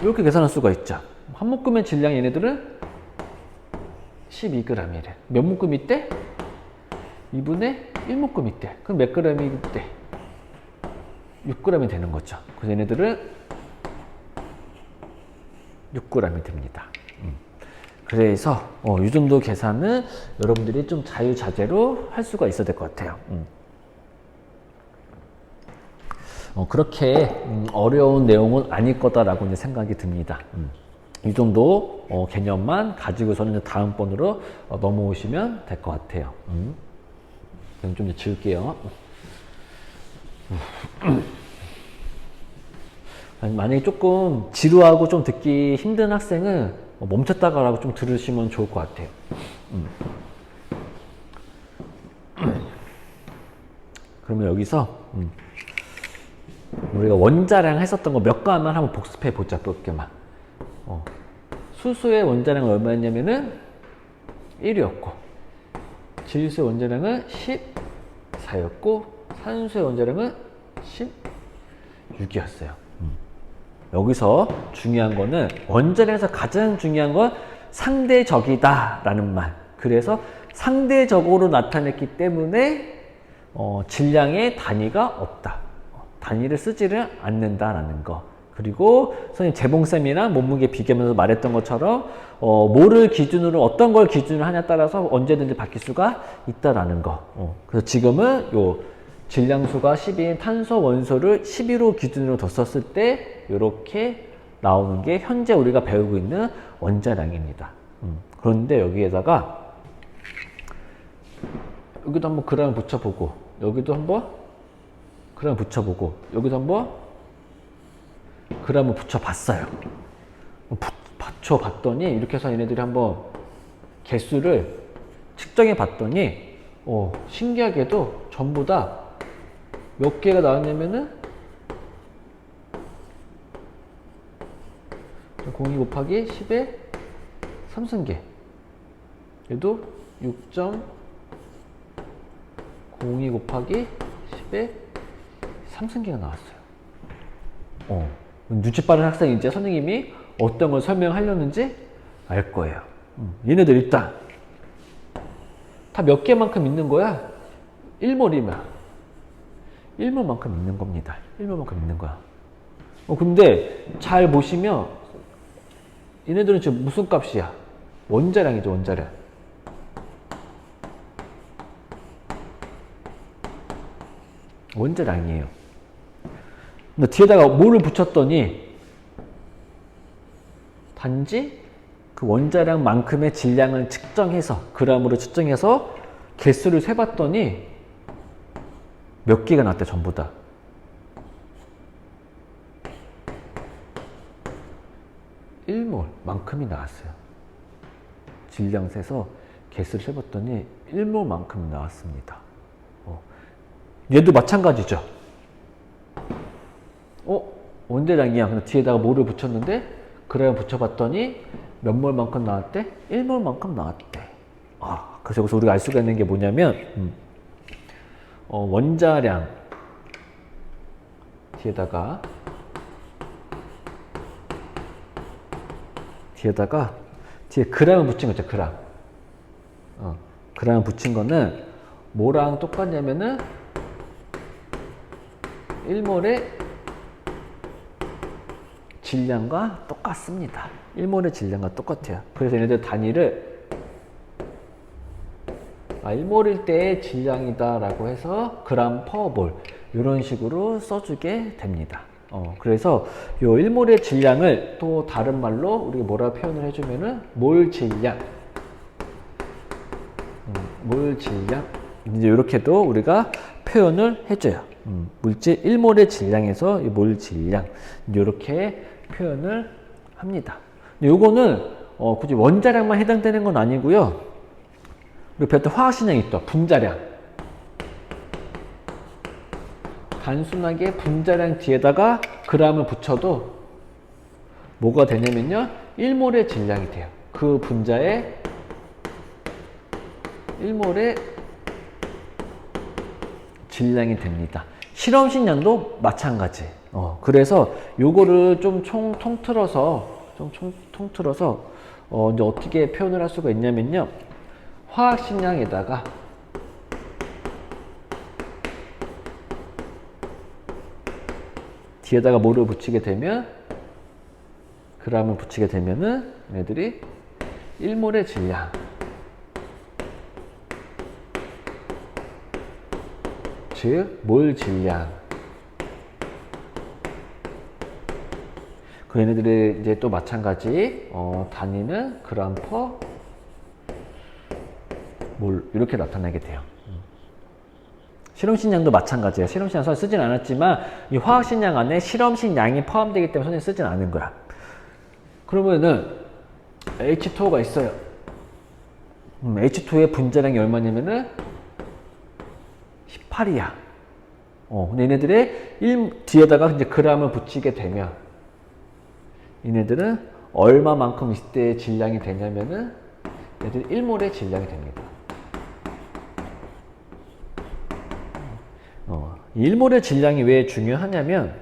이렇게 계산할 수가 있죠. 한 묶음의 질량 얘네들은 12g이래. 몇 묶음 있대? 2분의 1묶음 있대. 그럼 몇 g이 있대? 6g이 되는 거죠. 그래서 얘네들은 6g이 됩니다. 그래서 이 정도 계산은 여러분들이 좀 자유자재로 할 수가 있어야 될 것 같아요. 그렇게 어려운 내용은 아닐 거다라고 이제 생각이 듭니다. 이 정도 개념만 가지고서는 다음번으로 넘어오시면 될 것 같아요. 좀 이제 지울게요. 만약에 조금 지루하고 좀 듣기 힘든 학생은 멈췄다가라고 좀 들으시면 좋을 것 같아요. 그러면 여기서 우리가 원자량 했었던 거 몇 가만 한번 복습해 보자. 몇 개만. 수소의 원자량은 얼마였냐면은 1이었고, 질소의 원자량은 14였고, 산소의 원자량은 16이었어요. 여기서 중요한 거는 원자량에서 가장 중요한 건 상대적이다 라는 말. 그래서 상대적으로 나타냈기 때문에 질량의 단위가 없다. 단위를 쓰지를 않는다라는 거. 그리고 선생님 재봉쌤이랑 몸무게 비교하면서 말했던 것처럼 뭐를 기준으로 어떤 걸 기준으로 하냐에 따라서 언제든지 바뀔 수가 있다라는 거. 그래서 지금은 요 질량수가 10인 탄소 원소를 11호 기준으로 뒀었을 때 이렇게 나오는 게 현재 우리가 배우고 있는 원자량입니다. 그런데 여기에다가 여기도 한번 그램 붙여보고, 여기도 한번 그램 붙여보고, 여기도 한번 그램을 붙여봤어요. 붙여봤더니 이렇게 해서 얘네들이 한번 개수를 측정해 봤더니 신기하게도 전부 다 몇 개가 나왔냐면은 02 곱하기 10의 3승계, 얘도 6.02 곱하기 10의 3승계가 나왔어요. 눈치 빠른 학생이 이제 선생님이 어떤 걸 설명하려는지 알 거예요. 얘네들 일단 다 몇 개만큼 있는 거야? 1몰이면 1몰만큼 있는 겁니다. 1몰만큼 있는 거야. 근데 잘 보시면 얘네들은 지금 무슨 값이야? 원자량이죠, 원자량. 원자량이에요. 근데 뒤에다가 뭐를 붙였더니 단지 그 원자량만큼의 질량을 측정해서, 그램으로 측정해서 개수를 세봤더니 몇 개가 나왔대, 전부 다. 1몰만큼이 나왔어요. 질량 세서 개수를 세봤더니 1몰만큼 나왔습니다. 얘도 마찬가지죠. 원자량이야. 근데 뒤에다가 뭐를 붙였는데 그램 붙여봤더니 몇 몰만큼 나왔대? 1몰만큼 나왔대. 그래서 여기서 우리가 알 수가 있는 게 뭐냐면 원자량 뒤에다가 뒤에 그람을 붙인 거죠, 그람. 그람을 붙인 거는 뭐랑 똑같냐면은 1몰의 질량과 똑같습니다. 1몰의 질량과 똑같아요. 그래서 얘네들 단위를 1몰일 때의 질량이다 라고 해서 그람 퍼 몰 이런 식으로 써주게 됩니다. 그래서 요 1몰의 질량을 또 다른 말로 우리가 뭐라 표현을 해주면은 몰 질량, 몰 질량 이제 이렇게도 우리가 표현을 해줘요. 물질 1몰의 질량에서 몰 질량 이렇게 표현을 합니다. 요거는 굳이 원자량만 해당되는 건 아니고요. 우리 배웠던 화학식량이 있죠. 분자량. 단순하게 분자량 뒤에다가 그람을 붙여도 뭐가 되냐면요. 1몰의 질량이 돼요. 그 분자의 1몰의 질량이 됩니다. 실험식량도 마찬가지. 그래서 요거를 좀 통틀어서 이제 어떻게 표현을 할 수가 있냐면요. 화학식량에다가 뒤에다가 뭐를 붙이게 되면 그람을 붙이게 되면은 얘네들이 1몰의 질량 즉 몰 질량 그 얘네들의 이제 또 마찬가지 단위는 그람 퍼 몰 이렇게 나타나게 돼요. 실험식량도 마찬가지예요. 실험식량 선생님 쓰진 않았지만 이 화학식량 안에 실험식량이 포함되기 때문에 선생님 쓰진 않은 거야. 그러면은 H2O가 있어요. H2의 분자량이 얼마냐면은 18이야. 근데 얘네들의 뒤에다가 이제 그람을 붙이게 되면 얘네들은 얼마만큼 이때 질량이 되냐면은 얘들 1몰의 질량이 됩니다. 1몰의 질량이 왜 중요하냐면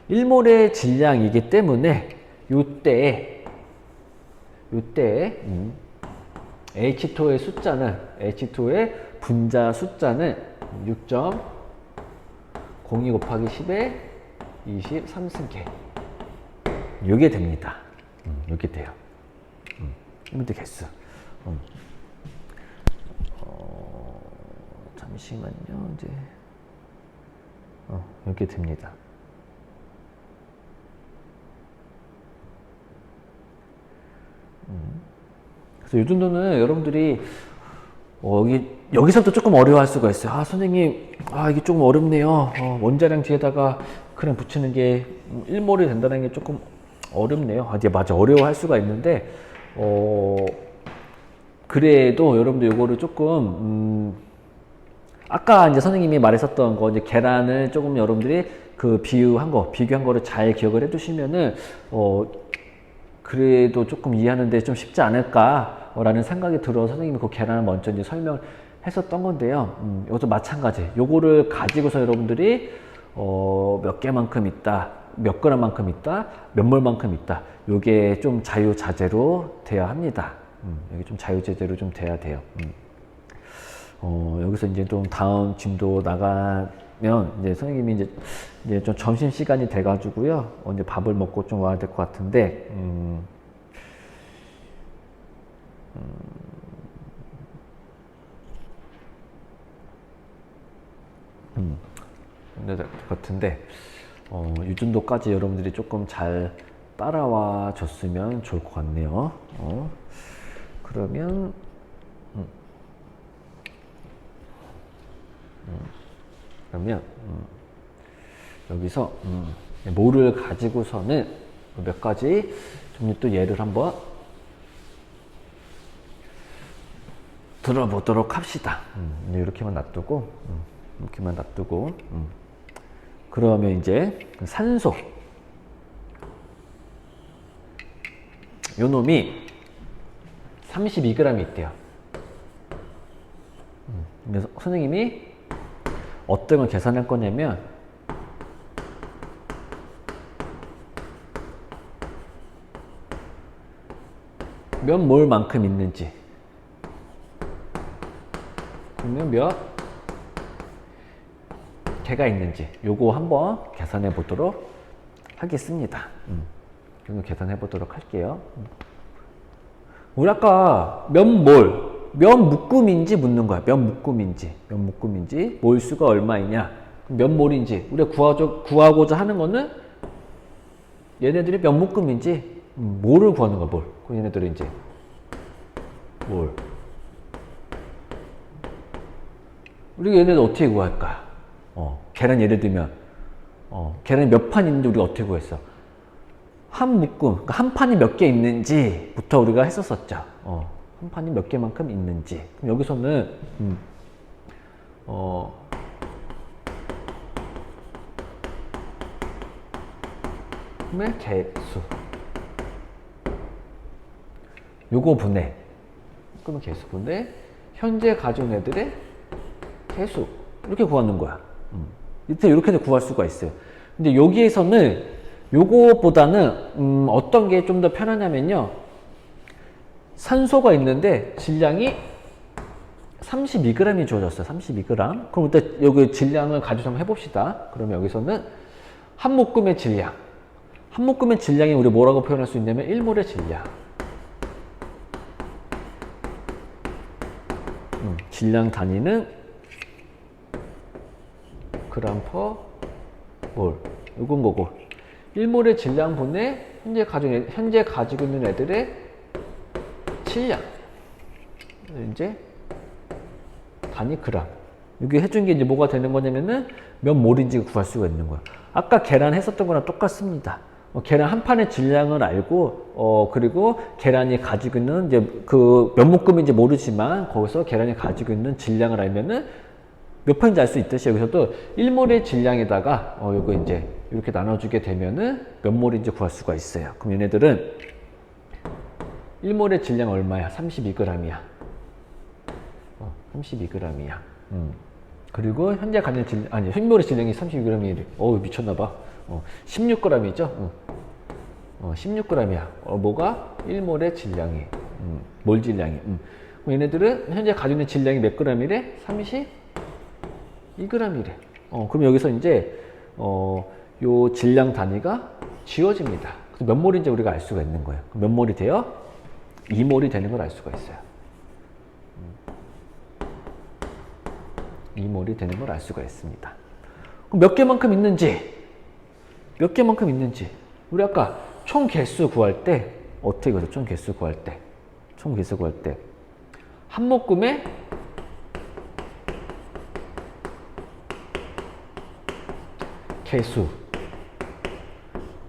1몰의 질량이기 때문에 요때에 H2의 숫자는 H2의 분자 숫자는 6.02 곱하기 10의 23승계 요게 됩니다. 요게 돼요. 이것도 개수. 잠시만요. 이제 이렇게 됩니다. 그래서 이 정도는 여러분들이 여기서부터 조금 어려워할 수가 있어요. 선생님, 이게 조금 어렵네요. 원자량 뒤에다가 그냥 붙이는 게 1몰이 된다는 게 조금 어렵네요. 이제 맞아, 어려워할 수가 있는데, 그래도 여러분들 이거를 조금, 아까 이제 선생님이 말했었던 거, 이제 계란을 조금 여러분들이 그 비교한 거를 잘 기억을 해 두시면은, 그래도 조금 이해하는데 좀 쉽지 않을까라는 생각이 들어 선생님이 그 계란을 먼저 이제 설명을 했었던 건데요. 이것도 마찬가지. 요거를 가지고서 여러분들이 몇 개만큼 있다, 몇 그램만큼 있다, 몇 몰만큼 있다. 요게 좀 자유자재로 돼야 합니다. 여기 좀 자유자재로 좀 돼야 돼요. 여기서 이제 좀 다음 진도 나가면 이제 선생님이 이제 좀 점심 시간이 돼가지고요. 이제 밥을 먹고 좀 와야 될 것 같은데, 될 것 같은데, 이 정도까지 여러분들이 조금 잘 따라와 줬으면 좋을 것 같네요. 그러면, 여기서 뭐를 가지고서는 몇 가지 좀 또 예를 한번 들어보도록 합시다. 이렇게만 놔두고 그러면 이제 산소 요 놈이 32g이 있대요. 그래서 선생님이 어떤 걸 계산할 거냐면 몇 몰만큼 있는지. 그러면 몇 개가 있는지. 요거 한번 계산해 보도록 하겠습니다. 그럼 계산해 보도록 할게요. 우리 아까 몇 묶음인지 묻는 거야. 몇 묶음인지, 몰수가 얼마이냐, 몇 몰인지. 우리가 구하고자 하는 거는 얘네들이 몇 묶음인지, 몰을 구하는 거야, 몰. 그럼 얘네들이 이제 몰. 우리가 얘네들 어떻게 구할까? 계란 예를 들면, 계란이 몇 판 있는지 우리가 어떻게 구했어? 한 묶음, 그러니까 한 판이 몇 개 있는지부터 우리가 했었었죠. 한 판이 몇 개만큼 있는지. 그럼 여기서는 그러면 개수. 요거 분해. 그러면 개수 분해. 현재 가져온 애들의 개수. 이렇게 구하는 거야. 이렇게 구할 수가 있어요. 근데 여기에서는 요거보다는 어떤 게 좀 더 편하냐면요. 산소가 있는데 질량이 32g이 주어졌어요. 32g. 그럼 일단 여기 질량을 가지고 한번 해봅시다. 그러면 여기서는 한 묶음의 질량. 한 묶음의 질량이 우리 뭐라고 표현할 수 있냐면 1몰의 질량. 질량 단위는 그램 퍼 몰. 요건 거고. 1몰의 질량 분의 현재 가지고 있는 애들의 질량. 이제 단위 그램. 여기 해준 게 이제 뭐가 되는 거냐면은 몇 몰인지 구할 수가 있는 거야. 아까 계란 했었던 거랑 똑같습니다. 계란 한 판의 질량을 알고, 그리고 계란이 가지고 있는 이제 그 몇 묶음인지 모르지만 거기서 계란이 가지고 있는 질량을 알면은 몇 판인지 알 수 있듯이 여기서도 1몰의 질량에다가 요거 이제 이렇게 나눠주게 되면은 몇 몰인지 구할 수가 있어요. 그럼 얘네들은 1몰의 질량 얼마야? 32g이야. 32g이야. 그리고 현재 가진 질량, 아니, 현몰의 질량이 32g이래. 미쳤나봐. 16g이죠? 16g이야. 뭐가? 1몰의 질량이. 몰 질량이. 그럼 얘네들은 현재 가지고 있는 질량이 몇 g이래? 32g이래. 그럼 여기서 이제, 요 질량 단위가 지워집니다. 그래서 몇 몰인지 우리가 알 수가 있는 거예요. 몇 몰이 돼요? 2몰이 되는 걸 알 수가 있어요. 2몰이 되는 걸 알 수가 있습니다. 그럼 몇 개만큼 있는지, 우리 아까 총 개수 구할 때 어떻게 구하죠? 총 개수 구할 때 한 묶음에 개수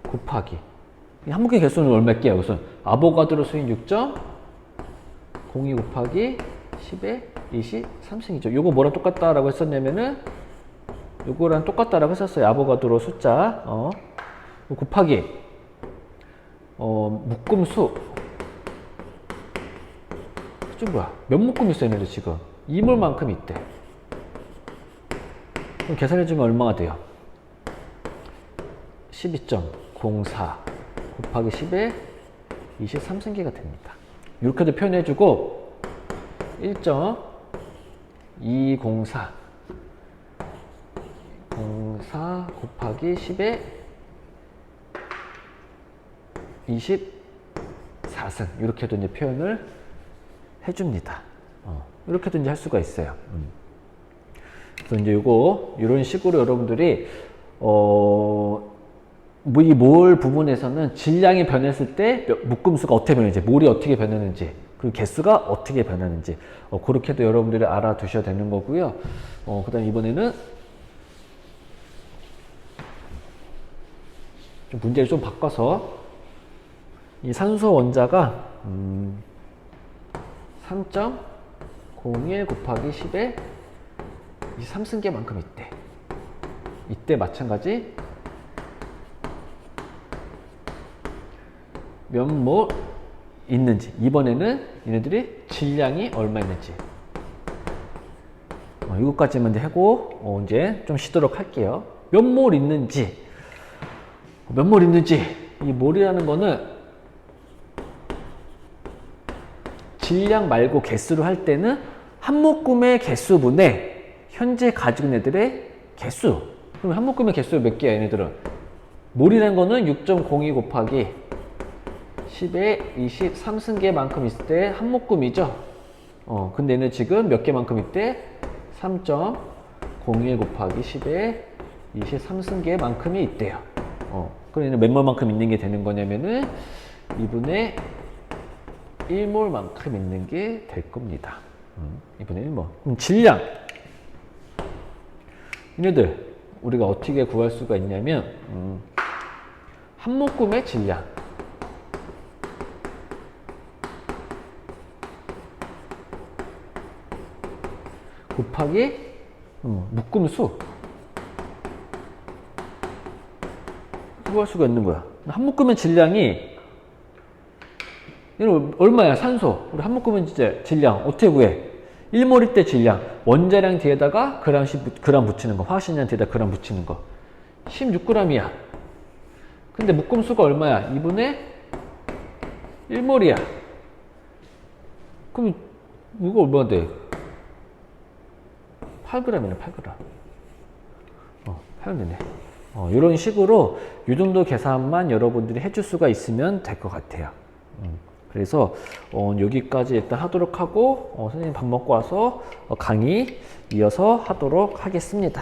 곱하기 한 묶음의 개수는 얼마 개야? 우선 아보가드로 수인 6.02 곱하기 10의 23승이죠. 요거 뭐랑 똑같다라고 했었냐면은 요거랑 똑같다라고 했었어요. 아보가드로 숫자 곱하기 묶음 수. 그치 뭐야? 몇 묶음 있어 얘네들 지금? 2몰만큼 있대. 그럼 계산해주면 얼마가 돼요? 12.04 곱하기 10의 23승계가 됩니다. 이렇게도 표현해주고 1.204 곱하기 10의 24승 이렇게도 이제 표현을 해줍니다. 이렇게도 이제 할 수가 있어요. 그래서 이제 이런 식으로 여러분들이 이 몰 부분에서는 질량이 변했을 때 묶음수가 어떻게 변하는지, 몰이 어떻게 변하는지, 그리고 개수가 어떻게 변하는지 그렇게도 여러분들이 알아두셔야 되는 거고요. 그 다음에 이번에는 좀 문제를 좀 바꿔서 이 산소 원자가 3.01 곱하기 10의 23승계만큼 있대. 이때 마찬가지 몇 몰 있는지, 이번에는 얘네들이 질량이 얼마 있는지 이것까지만 이제 하고 이제 좀 쉬도록 할게요. 몇 몰 있는지, 이 몰이라는 거는 질량 말고 개수로 할 때는 한 묶음의 개수분의 현재 가지고 있는 애들의 개수. 그럼 한 묶음의 개수가 몇 개야, 얘네들은? 몰이라는 거는 6.02 곱하기 10의 23승계만큼 있을 때 한 묶음이죠. 근데 얘는 지금 몇 개만큼 있대? 3.01 곱하기 10의 23승계만큼이 있대요. 그럼 얘는 몇 몰만큼 있는 게 되는 거냐면은 2분의 1몰만큼 있는 게 될 겁니다. 2분의 1몰. 그럼 질량. 얘네들 우리가 어떻게 구할 수가 있냐면 한 묶음의 질량 곱하기 묶음 수 구할 수가 있는 거야. 한 묶음의 질량이 얘는 얼마야? 산소. 우리 한 묶음의 질량 어떻게 구해? 1몰일 때 질량 원자량 뒤에다가 그램 붙이는 거, 화학식량 뒤에다 그램 붙이는 거 16g이야. 근데 묶음 수가 얼마야? 2분의 1몰이야. 그럼 이거 얼마나 돼? 8g이네, 8g. 8g이네. 이런 식으로 이 정도 계산만 여러분들이 해줄 수가 있으면 될 것 같아요. 그래서 여기까지 일단 하도록 하고 선생님 밥 먹고 와서 강의 이어서 하도록 하겠습니다.